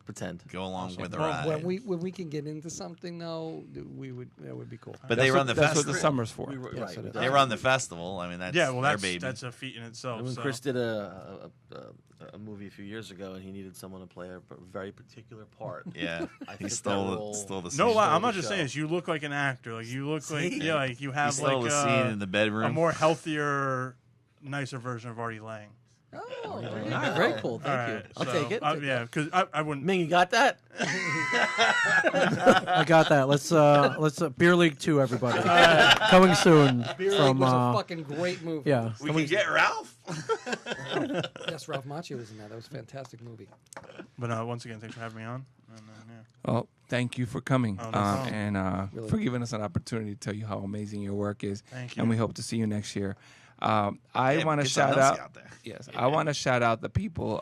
E: pretend.
C: Go along with the
F: Well,
C: ride.
F: when we can get into something though, that would be cool.
C: But they run the
B: That's
C: festival.
B: what the summer's for.
F: Yes, it is.
C: They run the festival. I mean, that's
A: Yeah, well,
C: their baby.
A: that's a feat in itself.
E: And when
A: so.
E: Chris did a movie a few years ago, and he needed someone to play a very particular part.
C: Yeah,
E: I
C: he
E: fit that
C: stole
E: role.
C: the scene.
A: No lie,
E: Stole
A: I'm
E: the
A: not just
E: show.
A: saying this. You look like an actor. Like you look like
C: See?
A: like you
C: He
A: have
C: stole
A: like
C: the scene in the bedroom.
A: a more healthier, nicer version of Artie Lang.
F: Oh,
E: All right, very cool. Thank you.
A: Alright,
E: I'll
A: so,
E: take it.
A: yeah, because I wouldn't.
E: Ming, you got that?
D: I got that. Let's Beer League 2, everybody. Coming soon
F: Beer League
D: from
F: was a fucking great movie.
D: yeah.
C: We can get Ralph.
F: Yes, Ralph Macchio was in that. That was a fantastic movie.
A: But once again, thanks for having me on. And,
B: Well, thank you for coming
A: Oh, no problem.
B: and
F: Really.
B: for giving us an opportunity to tell you how amazing your work is.
A: Thank you.
B: And we hope to see you next year. I
C: Yeah,
B: want to
C: get
B: shout
C: someone else
B: out.
C: there.
B: Yes, I want to shout out the people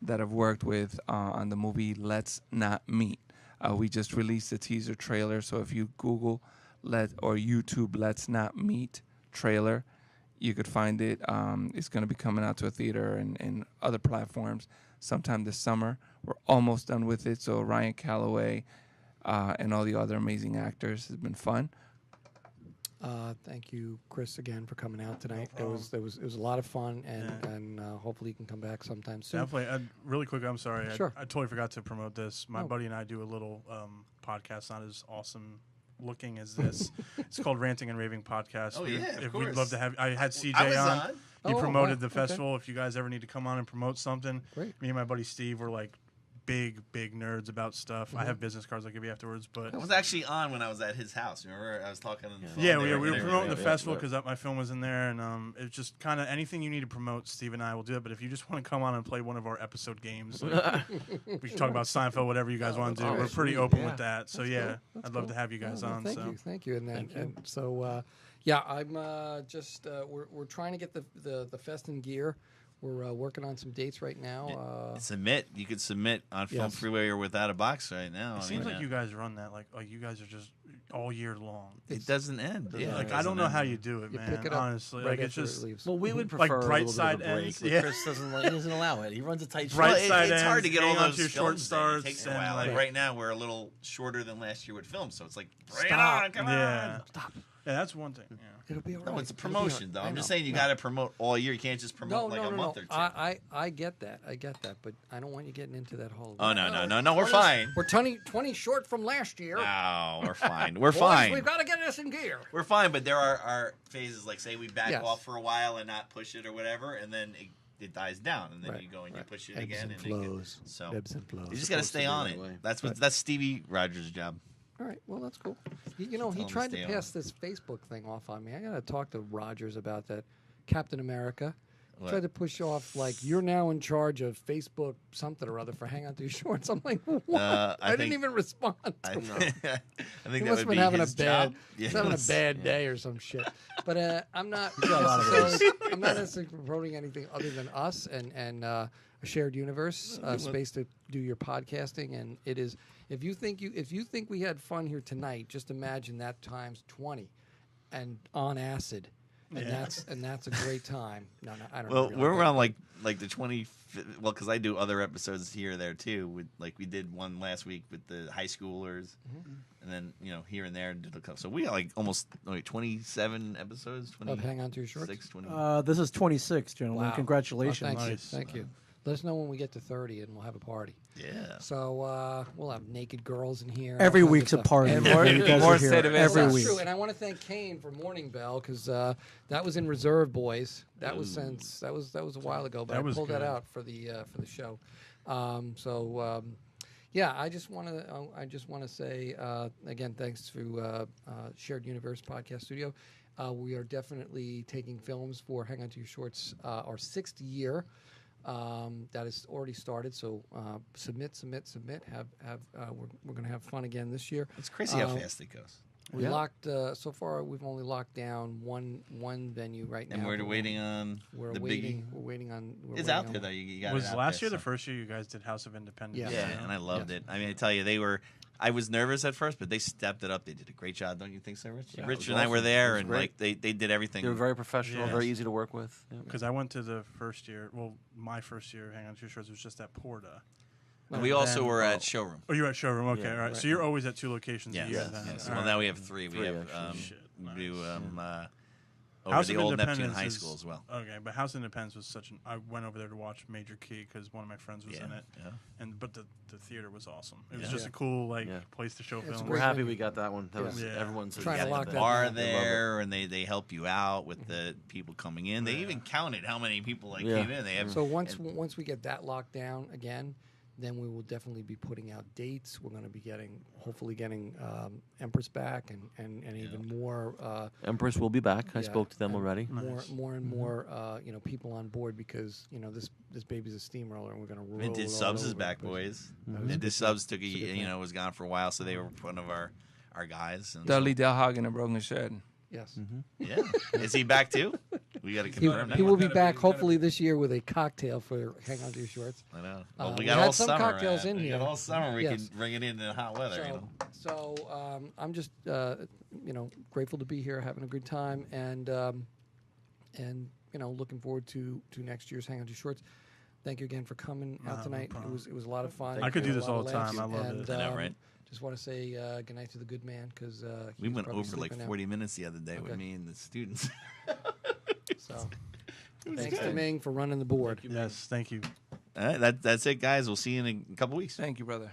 B: that have worked with on the movie Let's Not Meet. We just released a teaser trailer, so if you Google or YouTube Let's Not Meet trailer, you could find it. It's going to be coming out to a theater and other platforms sometime this summer. We're almost done with it, so Ryan Calloway and all the other amazing actors. It's been fun.
F: Thank you, Chris, again for coming out tonight. It was a lot of fun, and hopefully you can come back sometime soon.
A: definitely. Really quick, I'm sorry.
F: Sure.
A: I totally forgot to promote this. My
F: Oh.
A: buddy and I do a little podcast, not as awesome looking as this. It's called Ranting and Raving Podcast.
C: Oh, yeah, of
A: if we'd
C: course.
A: love to have. I had CJ
C: I was
A: on.
C: on.
A: He
F: Oh,
A: promoted
F: wow,
A: the
F: okay.
A: festival. If you guys ever need to come on and promote something,
F: Great.
A: me and my buddy Steve were like big nerds about stuff.
F: Mm-hmm.
A: I have business cards I'll give you afterwards, but
C: I was actually on when I was at his house. Remember, I was talking on the phone.
A: yeah,
C: They
A: we were
C: they
A: promoting the
C: there.
A: festival because my film was in there, and it's just kind of anything you need to promote. Steve and I will do it. But if you just want to come on and play one of our episode games, like, we can talk about Seinfeld, whatever you guys want to do.
F: all
A: We're
F: right,
A: pretty
F: sweet,
A: open
F: yeah.
A: with that. So yeah,
F: That's
A: I'd love
F: cool.
A: to have you guys
F: Oh, well,
A: on.
F: Thank you, and so yeah, I'm just we're trying to get the fest in gear. We're working on some dates right now.
C: Submit. You could submit on Film
F: Yes.
C: Freeway or Without a Box right now.
A: It seems like you guys run that like you guys are just all year long.
C: It doesn't end. Yeah,
A: Like
C: it
A: I don't
C: doesn't
A: know
C: end.
A: how you do it,
F: You
A: man.
F: pick it up
A: Honestly,
F: right
A: like it's
F: after
A: just
F: it leaves.
E: Well, we would
A: Like
E: prefer
A: bright
E: a little
A: side
E: bit of a break,
A: ends,
E: but
A: yeah.
E: Chris doesn't allow it. He runs a tight ship.
A: Bright
C: Well,
A: side
C: it's hard to
A: ends,
C: get all
A: hang on
C: those
A: to your short
C: films in.
A: starts
C: It takes a
A: and,
C: while. Like
A: like-
C: right now, we're a little shorter than last year with films, so it's like bring it
F: Stop.
C: on, come
A: yeah.
C: on.
F: Stop.
A: Yeah, that's one thing. Yeah.
F: It'll be all right.
C: No, it's a
F: It'll be all
C: promotion,
F: right.
C: though.
F: I
C: I'm just
F: know.
C: saying you got to promote all year. You can't just promote like a month or two.
F: I get that. I get that. But I don't want you getting into that whole.
C: Oh no, we're fine.
F: We're 20 short from last year.
C: No, we're fine. We're
F: Boys,
C: fine.
F: We've got to get this in gear.
C: We're fine, but there are phases like say we back
F: Yes.
C: off for a while and not push it or whatever, and then it dies down, and then
F: Right,
C: you go and you
F: right.
C: push it
F: Ebbs
C: again,
F: and
C: and
F: flows.
C: so
F: Ebbs and flows.
C: you just got to
E: supposed to
C: stay
E: be
C: on
E: that
C: it.
E: way.
C: That's Stevie Rogers' job.
F: All right. Well, that's cool. You know, he
C: Tell him to
F: tried to
C: stay
F: pass this Facebook thing off on me. I got to talk to Rogers about that. Captain America.
C: What?
F: Tried to push off like you're now in charge of Facebook something or other for Hang On to Your Shorts. I'm like, what?
C: I
F: I didn't
C: think-
F: even respond. To
C: I,
F: him.
C: I think
F: He
C: that
F: must
C: would
F: have
C: be
F: been having a
C: his
F: bad,
C: job.
F: he's having a
C: Yes.
F: bad day or some shit. But I'm not.
E: got a lot of
F: necessarily, I'm not necessarily promoting anything other than us and a shared universe space to do your podcasting. And it is if you think we had fun here tonight, just imagine that times 20, and on acid. And that's a great time. No, I don't know.
C: Well, we're around like the 20. Well, because I do other episodes here or there too. With like we did one last week with the high schoolers, and then here and there did a couple. So we got like almost 27 episodes. 20,
F: Of Hang On to Your Shorts?
C: 20.
D: This is 26, gentlemen.
F: Wow.
D: Congratulations.
F: Oh, thank
A: Nice.
F: you. Thank you. Let us know when we get to 30 and we'll have a party.
C: Yeah.
F: So we'll have naked girls in here.
D: Every
F: all kinds
D: week's
F: of
D: a
F: stuff.
D: party.
B: And
D: when
B: more-
D: you guys
B: more
D: are here.
B: instead of
D: every
F: That's
D: week.
F: true, and I want to thank Kane for Morning Bell because that was in Reserve Boys. That was that was a while ago, but
A: That
F: I
A: was
F: pulled that
A: good.
F: out for the show. Yeah, I just want to say again, thanks to Shared Universe Podcast Studio. We are definitely taking films for Hang On to Your Shorts, our 6th year. That has already started. So submit. We're going to have fun again this year.
C: It's crazy how fast it goes.
F: We locked so far. We've only locked down one venue right now.
C: And we're waiting on
F: We're
C: the
F: waiting.
C: biggie.
F: We're waiting on. We're
C: It's
F: waiting
C: out
F: on
C: there though.
F: one.
C: You got
A: Was
C: it out
A: last
C: there,
A: year the
C: so-
A: first year you guys did House of Independence?
F: Yes.
C: Yeah, and I loved it. I mean, I tell you, they were. I was nervous at first, but they stepped it up. They did a great job, don't you think so, Rich?
E: Yeah, it
C: Rich
E: was
C: and I were
E: awesome.
C: there,
E: It was
C: and
E: great.
C: like they did everything.
E: They were very professional,
A: Yes.
E: very easy to work with. Yeah.
A: Because I went to the first year. Well, my first year, Hang On to Your Shorts was just at Porta.
C: And we also
A: then-
C: were at showroom.
A: Oh, you're at showroom. Okay,
F: Yeah,
A: all right.
F: right.
A: So you're always at 2 locations
C: Yes.
A: a year.
E: Yes,
A: Then.
C: Yes.
A: All
C: Well,
A: right.
C: now we have 3. We
E: Three,
C: have
E: actually.
A: Shit,
C: we
A: nice.
C: do over
A: House
C: the
A: of
C: old Neptune
A: Independence
C: High
A: is-
C: School as well.
A: Okay, but House of Independence was such an. I went over there to watch Major Key because one of my friends was
C: Yeah,
A: in it,
C: yeah.
A: but the theater was awesome. It was
C: Yeah.
A: just a cool
E: Yeah.
A: place to show
F: It's
A: films.
E: We're
F: great
E: happy
F: venue.
E: we got that one. That
F: Yeah.
E: was
A: Yeah.
E: everyone's
F: Trying to
C: Got
F: lock
C: the
F: that
C: bar
F: down.
E: They love
C: there, and they help you out with the people coming in. They even counted how many people
E: Yeah.
C: came in. They have
F: So once we get that locked down again, then we will definitely be putting out dates. We're going to be hopefully getting Empress back and even more.
E: Empress will be back. I
F: Yeah,
E: spoke to them
F: and
E: already.
F: More and more, people on board because this baby's a steamroller and we're going to roll.
C: Vintage
F: it all
C: Subs is
F: over
C: back,
F: it.
C: boys.
F: That was
C: Vintage
F: good.
C: Subs took
F: It's a good thing.
C: was gone for a while, so they were one of our guys. And
B: Dudley Del Hagen and Broken Shed.
F: Yes.
C: yeah, is he back too? We got to
F: He,
C: confirm that.
F: he will be
A: Gotta
F: back
A: be-
F: hopefully this year with a cocktail for Hang On to Your Shorts.
C: I know.
F: we
C: we got
F: had
C: all
F: some
C: summer.
F: cocktails in
C: We got
F: here.
C: all summer. We
F: Yes.
C: can bring it in hot weather.
F: So I'm just grateful to be here, having a good time, and looking forward to next year's Hang On to Your Shorts. Thank you again for coming out
A: No
F: tonight.
A: problem.
F: It was a lot of fun.
A: I could
F: We
A: do
F: had a
A: this
F: lot
A: all
F: of
A: the time.
F: laughs,
A: I love
F: and,
A: it.
C: I know, right?
F: Just want to say good night to the good man because
C: We went over like 40 minutes the other day with
F: Okay.
C: me and the students.
F: So thanks to Ming for running the board.
A: Yes, thank you.
C: All right, that's it, guys. We'll see you in a couple weeks.
B: Thank you, brother.